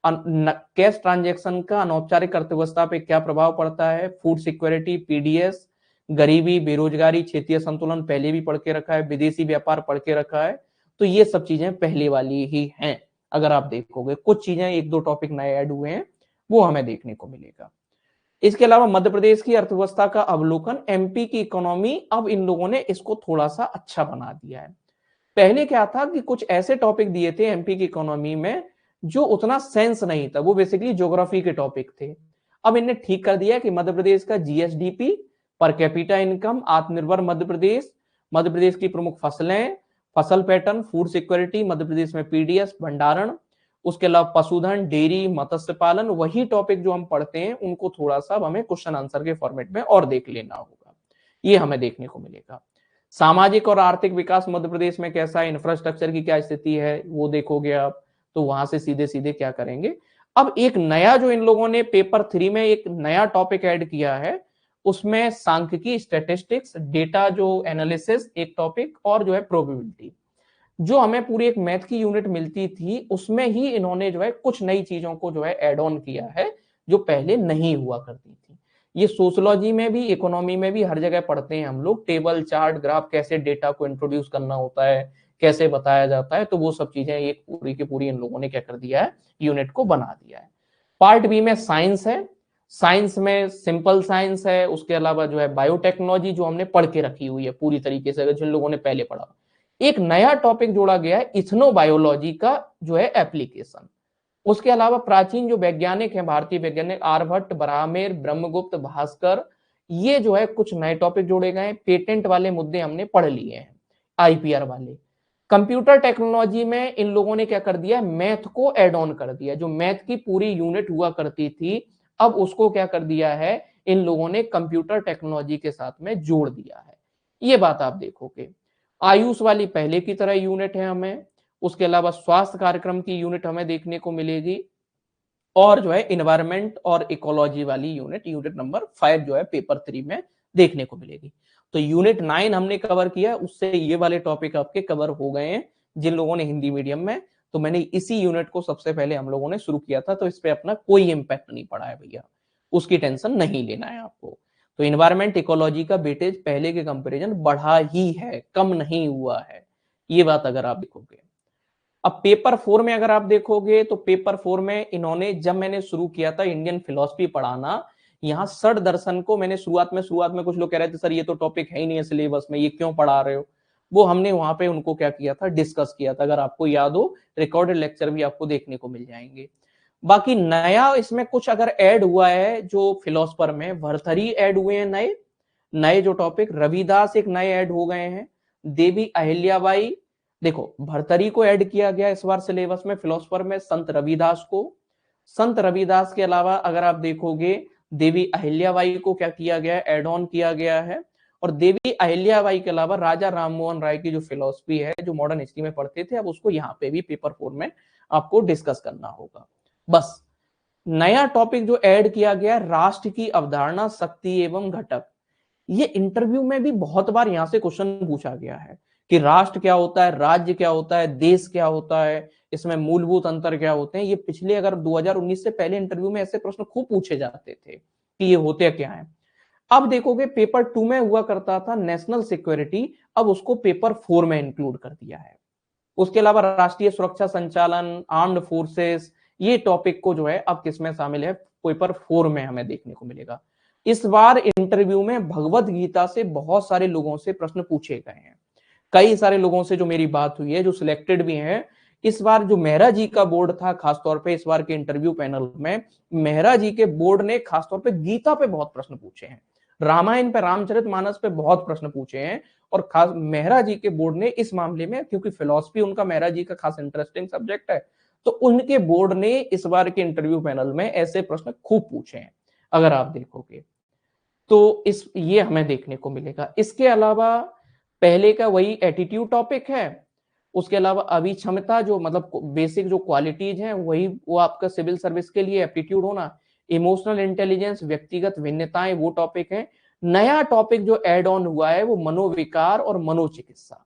cash transaction का अनौपचारिक अर्थव्यवस्था पे क्या प्रभाव पड़ता है, फूड सिक्योरिटी, पीडीएस, गरीबी, बेरोजगारी, क्षेत्रीय संतुलन पहले भी पढ़ के रखा है, विदेशी व्यापार पढ़ के रखा है। तो ये सब चीजें पहले वाली ही हैं। अगर आप देखोगे कुछ चीजें, एक दो टॉपिक नए ऐड हुए हैं, वो हमें देखने को मिलेगा। इसके अलावा मध्य प्रदेश की अर्थव्यवस्था का अवलोकन, एमपी की इकोनॉमी, अब इन लोगों ने इसको थोड़ा सा अच्छा बना दिया है। पहले क्या था कि कुछ ऐसे टॉपिक दिए थे एमपी की इकोनॉमी में जो उतना सेंस नहीं था, वो बेसिकली ज्योग्राफी के टॉपिक थे। अब इन्हें ठीक कर दिया कि मध्य प्रदेश का जीएसडीपी, पर कैपिटा इनकम, आत्मनिर्भर मध्य प्रदेश की प्रमुख फसलें, फसल पैटर्न, फूड सिक्योरिटी, मध्य प्रदेश में पीडीएस, भंडारण, उसके अलावा पशुधन, डेयरी, मत्स्य पालन, वही टॉपिक जो हम पढ़ते हैं उनको थोड़ा सा हमें क्वेश्चन आंसर के फॉर्मेट में और देख लेना होगा, ये हमें देखने को मिलेगा। सामाजिक और आर्थिक विकास मध्य प्रदेश में कैसा है, इंफ्रास्ट्रक्चर की क्या स्थिति है, वो देखोगे आप, तो वहां से सीधे सीधे क्या करेंगे। अब एक नया जो इन लोगों ने पेपर 3 में एक नया टॉपिक ऐड किया है, उसमें सांख्यिकी, स्टैटिस्टिक्स, डेटा जो एनालिसिस एक टॉपिक, और जो है प्रोबेबिलिटी। जो हमें पूरी एक मैथ की यूनिट मिलती थी, उसमें ही इन्होंने जो है कुछ नई चीजों को जो है ऐड ऑन किया है, जो पहले नहीं हुआ करती थी। ये सोशियोलॉजी में भी, इकोनॉमी में भी, हर जगह पढ़ते हैं हम लोग, टेबल, चार्ट, ग्राफ, कैसे डेटा को इंट्रोड्यूस करना होता है, कैसे बताया जाता है, तो वो सब चीजें एक पूरी की पूरी इन लोगों ने क्या कर दिया है, यूनिट को बना दिया है। पार्ट बी में साइंस है, साइंस में सिंपल साइंस है, उसके अलावा जो है बायोटेक्नोलॉजी जो हमने पढ़ के रखी हुई है पूरी तरीके से, जिन लोगों ने पहले पढ़ा। एक नया टॉपिक जोड़ा गया है, इथनोबायोलॉजी का जो है एप्लीकेशन। उसके अलावा प्राचीन जो वैज्ञानिक हैं, भारतीय वैज्ञानिक, आर्यभट्ट, ब्राह्मेर, ब्रह्मगुप्त, भास्कर, ये जो है कुछ नए टॉपिक जोड़े गए हैं। पेटेंट वाले मुद्दे हमने पढ़ लिए हैं, आईपीआर वाले। कंप्यूटर टेक्नोलॉजी में इन लोगों ने क्या कर दिया, मैथ को एड ऑन कर दिया। जो मैथ की पूरी यूनिट हुआ करती थी, अब उसको क्या कर दिया है, इन लोगों ने कंप्यूटर टेक्नोलॉजी के साथ में जोड़ दिया है। ये बात आप देखोगे। आयुष वाली पहले की तरह यूनिट है हमें। उसके अलावा स्वास्थ्य कार्यक्रम की यूनिट हमें देखने को मिलेगी, और जो है इन्वायरमेंट और इकोलॉजी वाली यूनिट, यूनिट नंबर 5 जो है पेपर 3 में देखने को मिलेगी। तो यूनिट 9 हमने कवर किया, उससे ये वाले टॉपिक आपके कवर हो गए हैं जिन लोगों ने हिंदी मीडियम में। तो मैंने इसी यूनिट को सबसे पहले हम लोगों ने शुरू किया था, तो इस पे अपना कोई इंपैक्ट नहीं पड़ा है भैया, उसकी टेंशन नहीं लेना है आपको। तो इन्वायरमेंट, इकोलॉजी का वेटेज पहले के कंपेरिजन बढ़ा ही है, कम नहीं हुआ है, ये बात अगर आप देखोगे। अब पेपर 4 में अगर आप देखोगे, तो पेपर 4 में इन्होंने, जब मैंने शुरू किया था इंडियन फिलॉसफी पढ़ाना, यहाँ षड दर्शन को मैंने शुरुआत में कुछ लोग कह रहे थे सर ये तो टॉपिक है ही नहीं है सिलेबस में, ये क्यों पढ़ा रहे हो, वो हमने वहां पे उनको क्या किया था, डिस्कस किया था। अगर आपको याद हो, रिकॉर्डेड लेक्चर भी आपको देखने को मिल जाएंगे। बाकी नया इसमें कुछ अगर ऐड हुआ है, जो फिलोसफर में भरथरी ऐड हुए हैं, नए नए जो टॉपिक, रविदास एक नए ऐड हो गए हैं, देवी अहिल्याबाई, देखो भरतरी को ऐड किया गया इस बार सिलेबस में, फिलोसफर में संत रविदास को। संत रविदास के अलावा अगर आप देखोगे, देवी अहिल्याबाई को क्या किया गया है, एड ऑन किया गया है। और देवी अहिल्याबाई के अलावा राजा राममोहन राय की जो फिलोसफी है, जो मॉडर्न हिस्ट्री में पढ़ते थे, अब उसको यहाँ पे भी पेपर 4 में आपको डिस्कस करना होगा। बस नया टॉपिक जो ऐड किया गया, राष्ट्र की अवधारणा, शक्ति एवं घटक। ये इंटरव्यू में भी बहुत बार यहां से क्वेश्चन पूछा गया है कि राष्ट्र क्या होता है, राज्य क्या होता है, देश क्या होता है, इसमें मूलभूत अंतर क्या होते हैं। ये पिछले अगर 2019 से पहले इंटरव्यू में ऐसे प्रश्न खूब पूछे जाते थे कि ये होते क्या है। अब देखोगे पेपर 2 में हुआ करता था नेशनल सिक्योरिटी, अब उसको पेपर 4 में इंक्लूड कर दिया है। उसके अलावा राष्ट्रीय सुरक्षा संचालन, आर्म्ड फोर्सेस, ये टॉपिक को जो है अब किसमें शामिल है, पेपर 4 में हमें देखने को मिलेगा। इस बार इंटरव्यू में भगवत गीता से बहुत सारे लोगों से प्रश्न पूछे गए हैं। कई सारे लोगों से जो मेरी बात हुई है, जो सिलेक्टेड भी हैं, इस बार जो मेहरा जी का बोर्ड था, खासतौर पे इस बार के इंटरव्यू पैनल में मेहरा जी के बोर्ड ने खासतौर पे गीता पे बहुत प्रश्न पूछे हैं, रामायण पे, रामचरितमानस पे बहुत प्रश्न पूछे हैं। और खास मेहरा जी के बोर्ड ने इस मामले में, क्योंकि फिलॉसफी उनका मेहरा जी का खास इंटरेस्टिंग सब्जेक्ट है, तो उनके बोर्ड ने इस बार के इंटरव्यू पैनल में ऐसे प्रश्न खूब पूछे हैं। अगर आप देखोगे तो ये हमें देखने को मिलेगा। इसके अलावा पहले का वही एटीट्यूड टॉपिक है, उसके अलावा अभिक्षमता, जो मतलब बेसिक जो क्वालिटीज हैं वही, वो आपका सिविल सर्विस के लिए एप्टीट्यूड होना, इमोशनल इंटेलिजेंस, व्यक्तिगत भिन्नताएं, वो टॉपिक है। नया टॉपिक जो एड ऑन हुआ है वो मनोविकार और मनोचिकित्सा।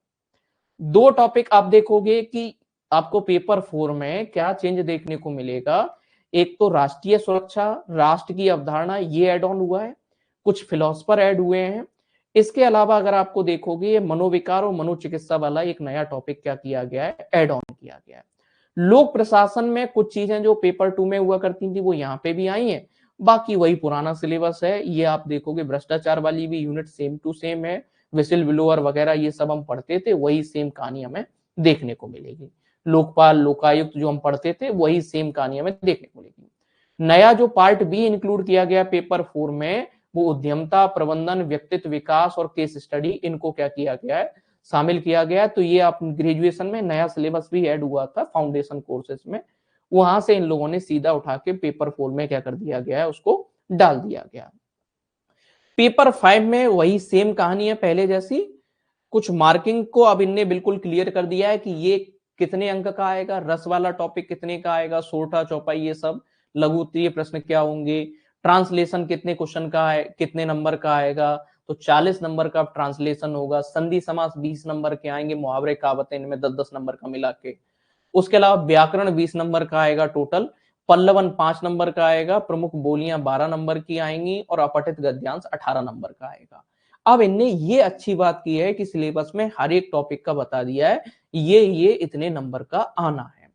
दो टॉपिक आप देखोगे कि आपको पेपर 4 में क्या चेंज देखने को मिलेगा। एक तो राष्ट्रीय सुरक्षा, राष्ट्र की अवधारणा, ये एड ऑन हुआ है, कुछ फिलोसफर ऐड हुए हैं। इसके अलावा अगर आपको देखोगे ये मनोविकार और मनोचिकित्सा वाला एक नया टॉपिक क्या किया गया है, ऐड ऑन किया गया है। लोक प्रशासन में कुछ चीजें जो पेपर 2 में हुआ करती थी वो यहाँ पे भी आई हैं, बाकी वही पुराना सिलेबस है। ये आप देखोगे भ्रष्टाचार वाली भी यूनिट सेम टू सेम है, विसिल ब्लोअर वगैरह ये सब हम पढ़ते थे, वही सेम कहानी हमें देखने को मिलेगी। लोकपाल, लोकायुक्त जो हम पढ़ते थे वही सेम कहानी हमें देखने को मिलेगी। नया जो पार्ट बी इंक्लूड किया गया पेपर 4 में, वो उद्यमता, प्रबंधन, व्यक्तित्व विकास और केस स्टडी, इनको क्या किया गया है, शामिल किया गया। तो ये आप ग्रेजुएशन में नया सिलेबस भी ऐड हुआ था फाउंडेशन कोर्सेज में, वहां से इन लोगों ने सीधा उठा के पेपर 4 में क्या कर दिया गया है, उसको डाल दिया गया। पेपर 5 में वही सेम कहानी है पहले जैसी, कुछ मार्किंग को अब इनने बिल्कुल क्लियर कर दिया है कि ये कितने अंक का आएगा, रस वाला टॉपिक कितने का आएगा, सोटा चौपाई ये सब, लघु उत्तरीय प्रश्न क्या होंगे, ट्रांसलेशन कितने क्वेश्चन का है, कितने नंबर का आएगा, तो 40 नंबर का ट्रांसलेशन होगा। संधि समास 20 नंबर के आएंगे, मुहावरे कहावतें इनमें 10-10 नंबर का मिला के। उसके अलावा व्याकरण 20 नंबर का आएगा टोटल, पल्लवन 5 नंबर का आएगा, प्रमुख बोलियां 12 नंबर की आएंगी और अपठित गद्यांश 18 नंबर का आएगा। अब इनने ये अच्छी बात की है कि सिलेबस में हर एक टॉपिक का बता दिया है, ये इतने नंबर का आना है।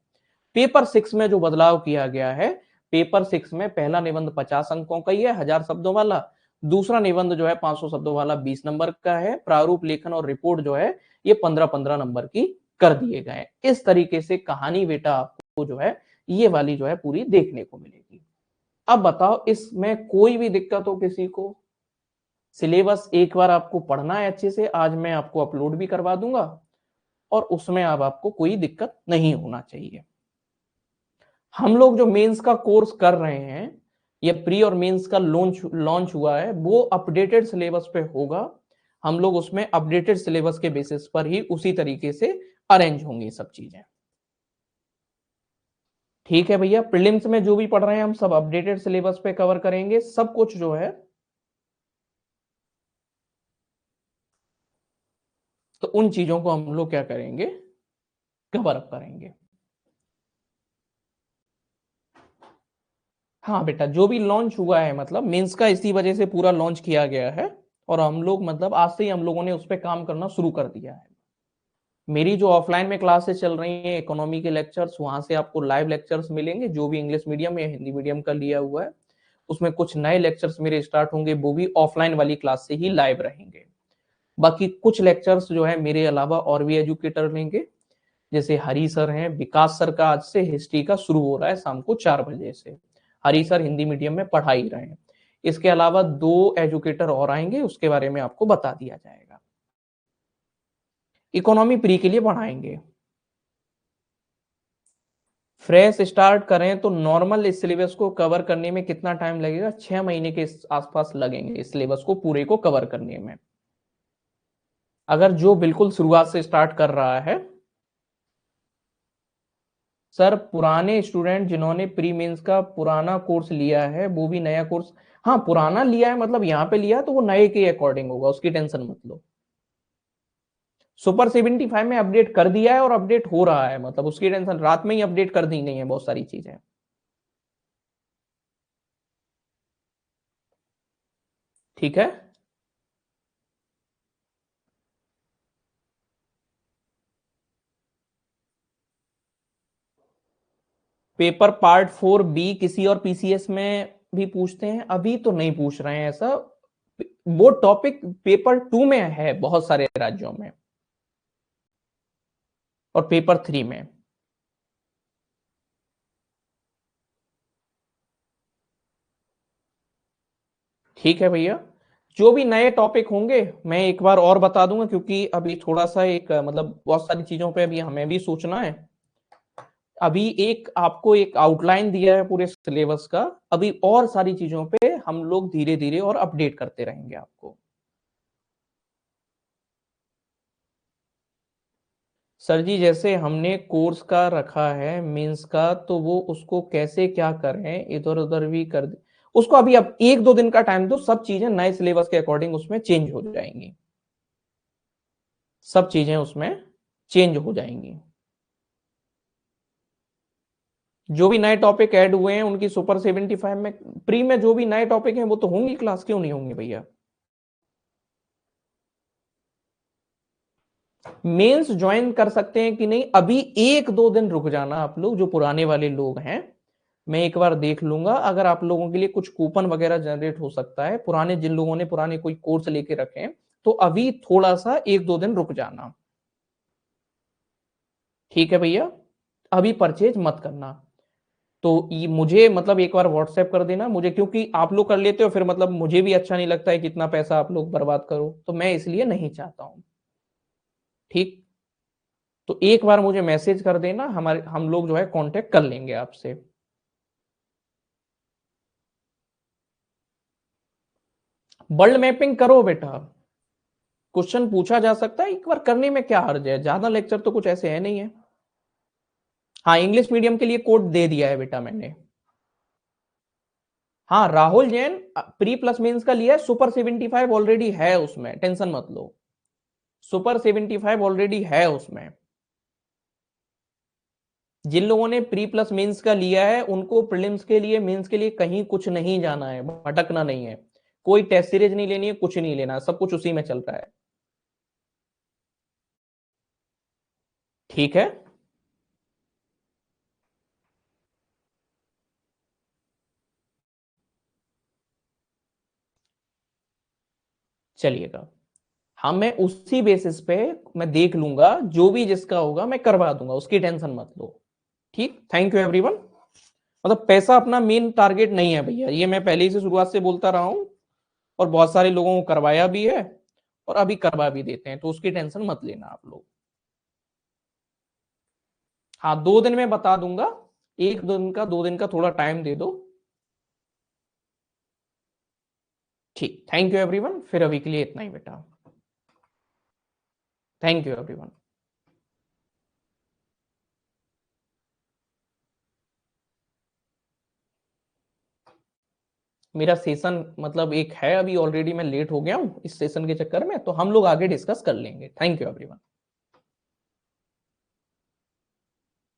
पेपर 6 में जो बदलाव किया गया है, पेपर 6 में पहला निबंध 50 अंकों का ही है, 1000 शब्दों वाला। दूसरा निबंध जो है 500 शब्दों वाला 20 नंबर का है। प्रारूप लेखन और रिपोर्ट जो है ये 15-15 नंबर की कर दिए गए। इस तरीके से कहानी बेटा आपको जो है ये वाली जो है पूरी देखने को मिलेगी। अब बताओ इसमें कोई भी दिक्कत हो किसी को? सिलेबस एक बार आपको पढ़ना है अच्छे से, आज मैं आपको अपलोड भी करवा दूंगा और उसमें अब आपको कोई दिक्कत नहीं होना चाहिए। हम लोग जो मेंस का कोर्स कर रहे हैं, ये प्री और मेंस का लॉन्च हुआ है, वो अपडेटेड सिलेबस पे होगा। हम लोग उसमें अपडेटेड सिलेबस के बेसिस पर ही उसी तरीके से अरेंज होंगी सब चीजें। ठीक है भैया, प्रीलिम्स में जो भी पढ़ रहे हैं हम सब अपडेटेड सिलेबस पे कवर करेंगे, सब कुछ जो है। तो उन चीजों को हम लोग क्या करेंगे, कवर अप करेंगे। हाँ बेटा, जो भी लॉन्च हुआ है, मतलब मेंस का इसी वजह से पूरा लॉन्च किया गया है और हम लोग मतलब आज से ही हम लोगों ने उस पर काम करना शुरू कर दिया है। मेरी जो ऑफलाइन में क्लासेस चल रही हैं, इकोनॉमी के लेक्चर्स, वहां से आपको लाइव लेक्चर्स मिलेंगे, जो भी इंग्लिश मीडियम या हिंदी मीडियम का लिया हुआ है। उसमें कुछ नए लेक्चर्स मेरे स्टार्ट होंगे, वो भी ऑफलाइन वाली क्लास से ही लाइव रहेंगे। बाकी कुछ लेक्चर्स जो है मेरे अलावा और भी एजुकेटर लेंगे, जैसे हरी सर हैं, विकास सर का आज से हिस्ट्री का शुरू हो रहा है शाम को 4 बजे से। हरी सर हिंदी मीडियम में पढ़ा ही रहे हैं। इसके अलावा 2 एजुकेटर और आएंगे, उसके बारे में आपको बता दिया जाएगा। इकोनॉमी प्री के लिए पढ़ाएंगे। फ्रेश स्टार्ट करें तो नॉर्मल इस सिलेबस को कवर करने में कितना टाइम लगेगा? 6 महीने के आसपास लगेंगे इस सिलेबस को पूरे को कवर करने में। अगर जो बिल्कुल शुरुआत से स्टार्ट कर रहा है, सर पुराने स्टूडेंट जिन्होंने प्री मेंस का पुराना कोर्स लिया है वो भी नया कोर्स, हाँ पुराना लिया है मतलब यहाँ पे लिया तो वो नए के अकॉर्डिंग होगा, उसकी टेंशन मत लो। सुपर 75 में अपडेट कर दिया है और अपडेट हो रहा है, मतलब उसकी टेंशन, रात में ही अपडेट कर दी गई है बहुत सारी चीजें। ठीक है, पेपर पार्ट 4B किसी और पीसीएस में भी पूछते हैं, अभी तो नहीं पूछ रहे हैं ऐसा। वो टॉपिक पेपर 2 में है बहुत सारे राज्यों में, और पेपर 3 में। ठीक है भैया, जो भी नए टॉपिक होंगे मैं एक बार और बता दूंगा, क्योंकि अभी थोड़ा सा एक मतलब बहुत सारी चीजों पे अभी हमें भी सोचना है। अभी एक आपको एक आउटलाइन दिया है पूरे सिलेबस का, अभी और सारी चीजों पे हम लोग धीरे धीरे और अपडेट करते रहेंगे आपको। सर जी जैसे हमने कोर्स का रखा है मेंस का, तो वो उसको कैसे क्या करें, इधर उधर भी कर दे उसको, अभी अब 1-2 दिन का टाइम दो, सब चीजें नए सिलेबस के अकॉर्डिंग उसमें चेंज हो जाएंगी, सब चीजें उसमें चेंज हो जाएंगी। जो भी नए टॉपिक ऐड हुए हैं उनकी सुपर 75 में, प्री में जो भी नए टॉपिक हैं वो तो होंगी क्लास, क्यों नहीं होंगे भैया। मेंस ज्वाइन कर सकते हैं कि नहीं, अभी 1-2 दिन रुक जाना आप लोग, जो पुराने वाले लोग हैं मैं एक बार देख लूंगा, अगर आप लोगों के लिए कुछ कूपन वगैरह जनरेट हो सकता है, पुराने जिन लोगों ने पुराने कोई कोर्स लेके रखे हैं, तो अभी थोड़ा सा 1-2 दिन रुक जाना। ठीक है भैया, अभी परचेज मत करना। तो ये मुझे मतलब एक बार व्हाट्सएप कर देना मुझे, क्योंकि आप लोग कर लेते हो फिर मतलब मुझे भी अच्छा नहीं लगता है कि इतना पैसा आप लोग बर्बाद करो, तो मैं इसलिए नहीं चाहता हूं। ठीक, तो एक बार मुझे मैसेज कर देना, हमारे हम लोग जो है कांटेक्ट कर लेंगे आपसे। वर्ल्ड मैपिंग करो बेटा, क्वेश्चन पूछा जा सकता है, एक बार करने में क्या हर्ज है, ज्यादा लेक्चर तो कुछ ऐसे है नहीं है। हाँ इंग्लिश मीडियम के लिए कोड दे दिया है बेटा मैंने। हाँ Rahul Jain pre plus mains का लिया है, सुपर 75 ऑलरेडी है उसमें, टेंशन मत लो, सुपर 75 ऑलरेडी है उसमें। जिन लोगों ने प्री प्लस मेंस का लिया है उनको प्रीलिम्स के लिए मेंस के लिए कहीं कुछ नहीं जाना है, भटकना नहीं है, कोई टेस्ट सीरीज नहीं लेनी है, कुछ नहीं लेना, सब कुछ उसी में चल रहा है। ठीक है, चलिएगा, हाँ मैं उसी बेसिस पे मैं देख लूंगा, जो भी जिसका होगा मैं करवा दूंगा, उसकी टेंशन मत लो। ठीक, थैंक यू एवरीवन। मतलब पैसा अपना मेन टारगेट नहीं है भैया, ये मैं पहले ही से शुरुआत से बोलता रहा हूं, और बहुत सारे लोगों को करवाया भी है और अभी करवा भी देते हैं, तो उसकी टेंशन मत लेना आप लोग। हाँ 2 दिन में बता दूंगा, 1 दिन का 2 दिन का थोड़ा टाइम दे दो। ठीक, थैंक यू एवरीवन, फिर अभी के लिए इतना ही बेटा, थैंक यू एवरीवन। मेरा सेशन मतलब एक है अभी, ऑलरेडी मैं लेट हो गया हूँ इस सेशन के चक्कर में, तो हम लोग आगे डिस्कस कर लेंगे। Thank you everyone.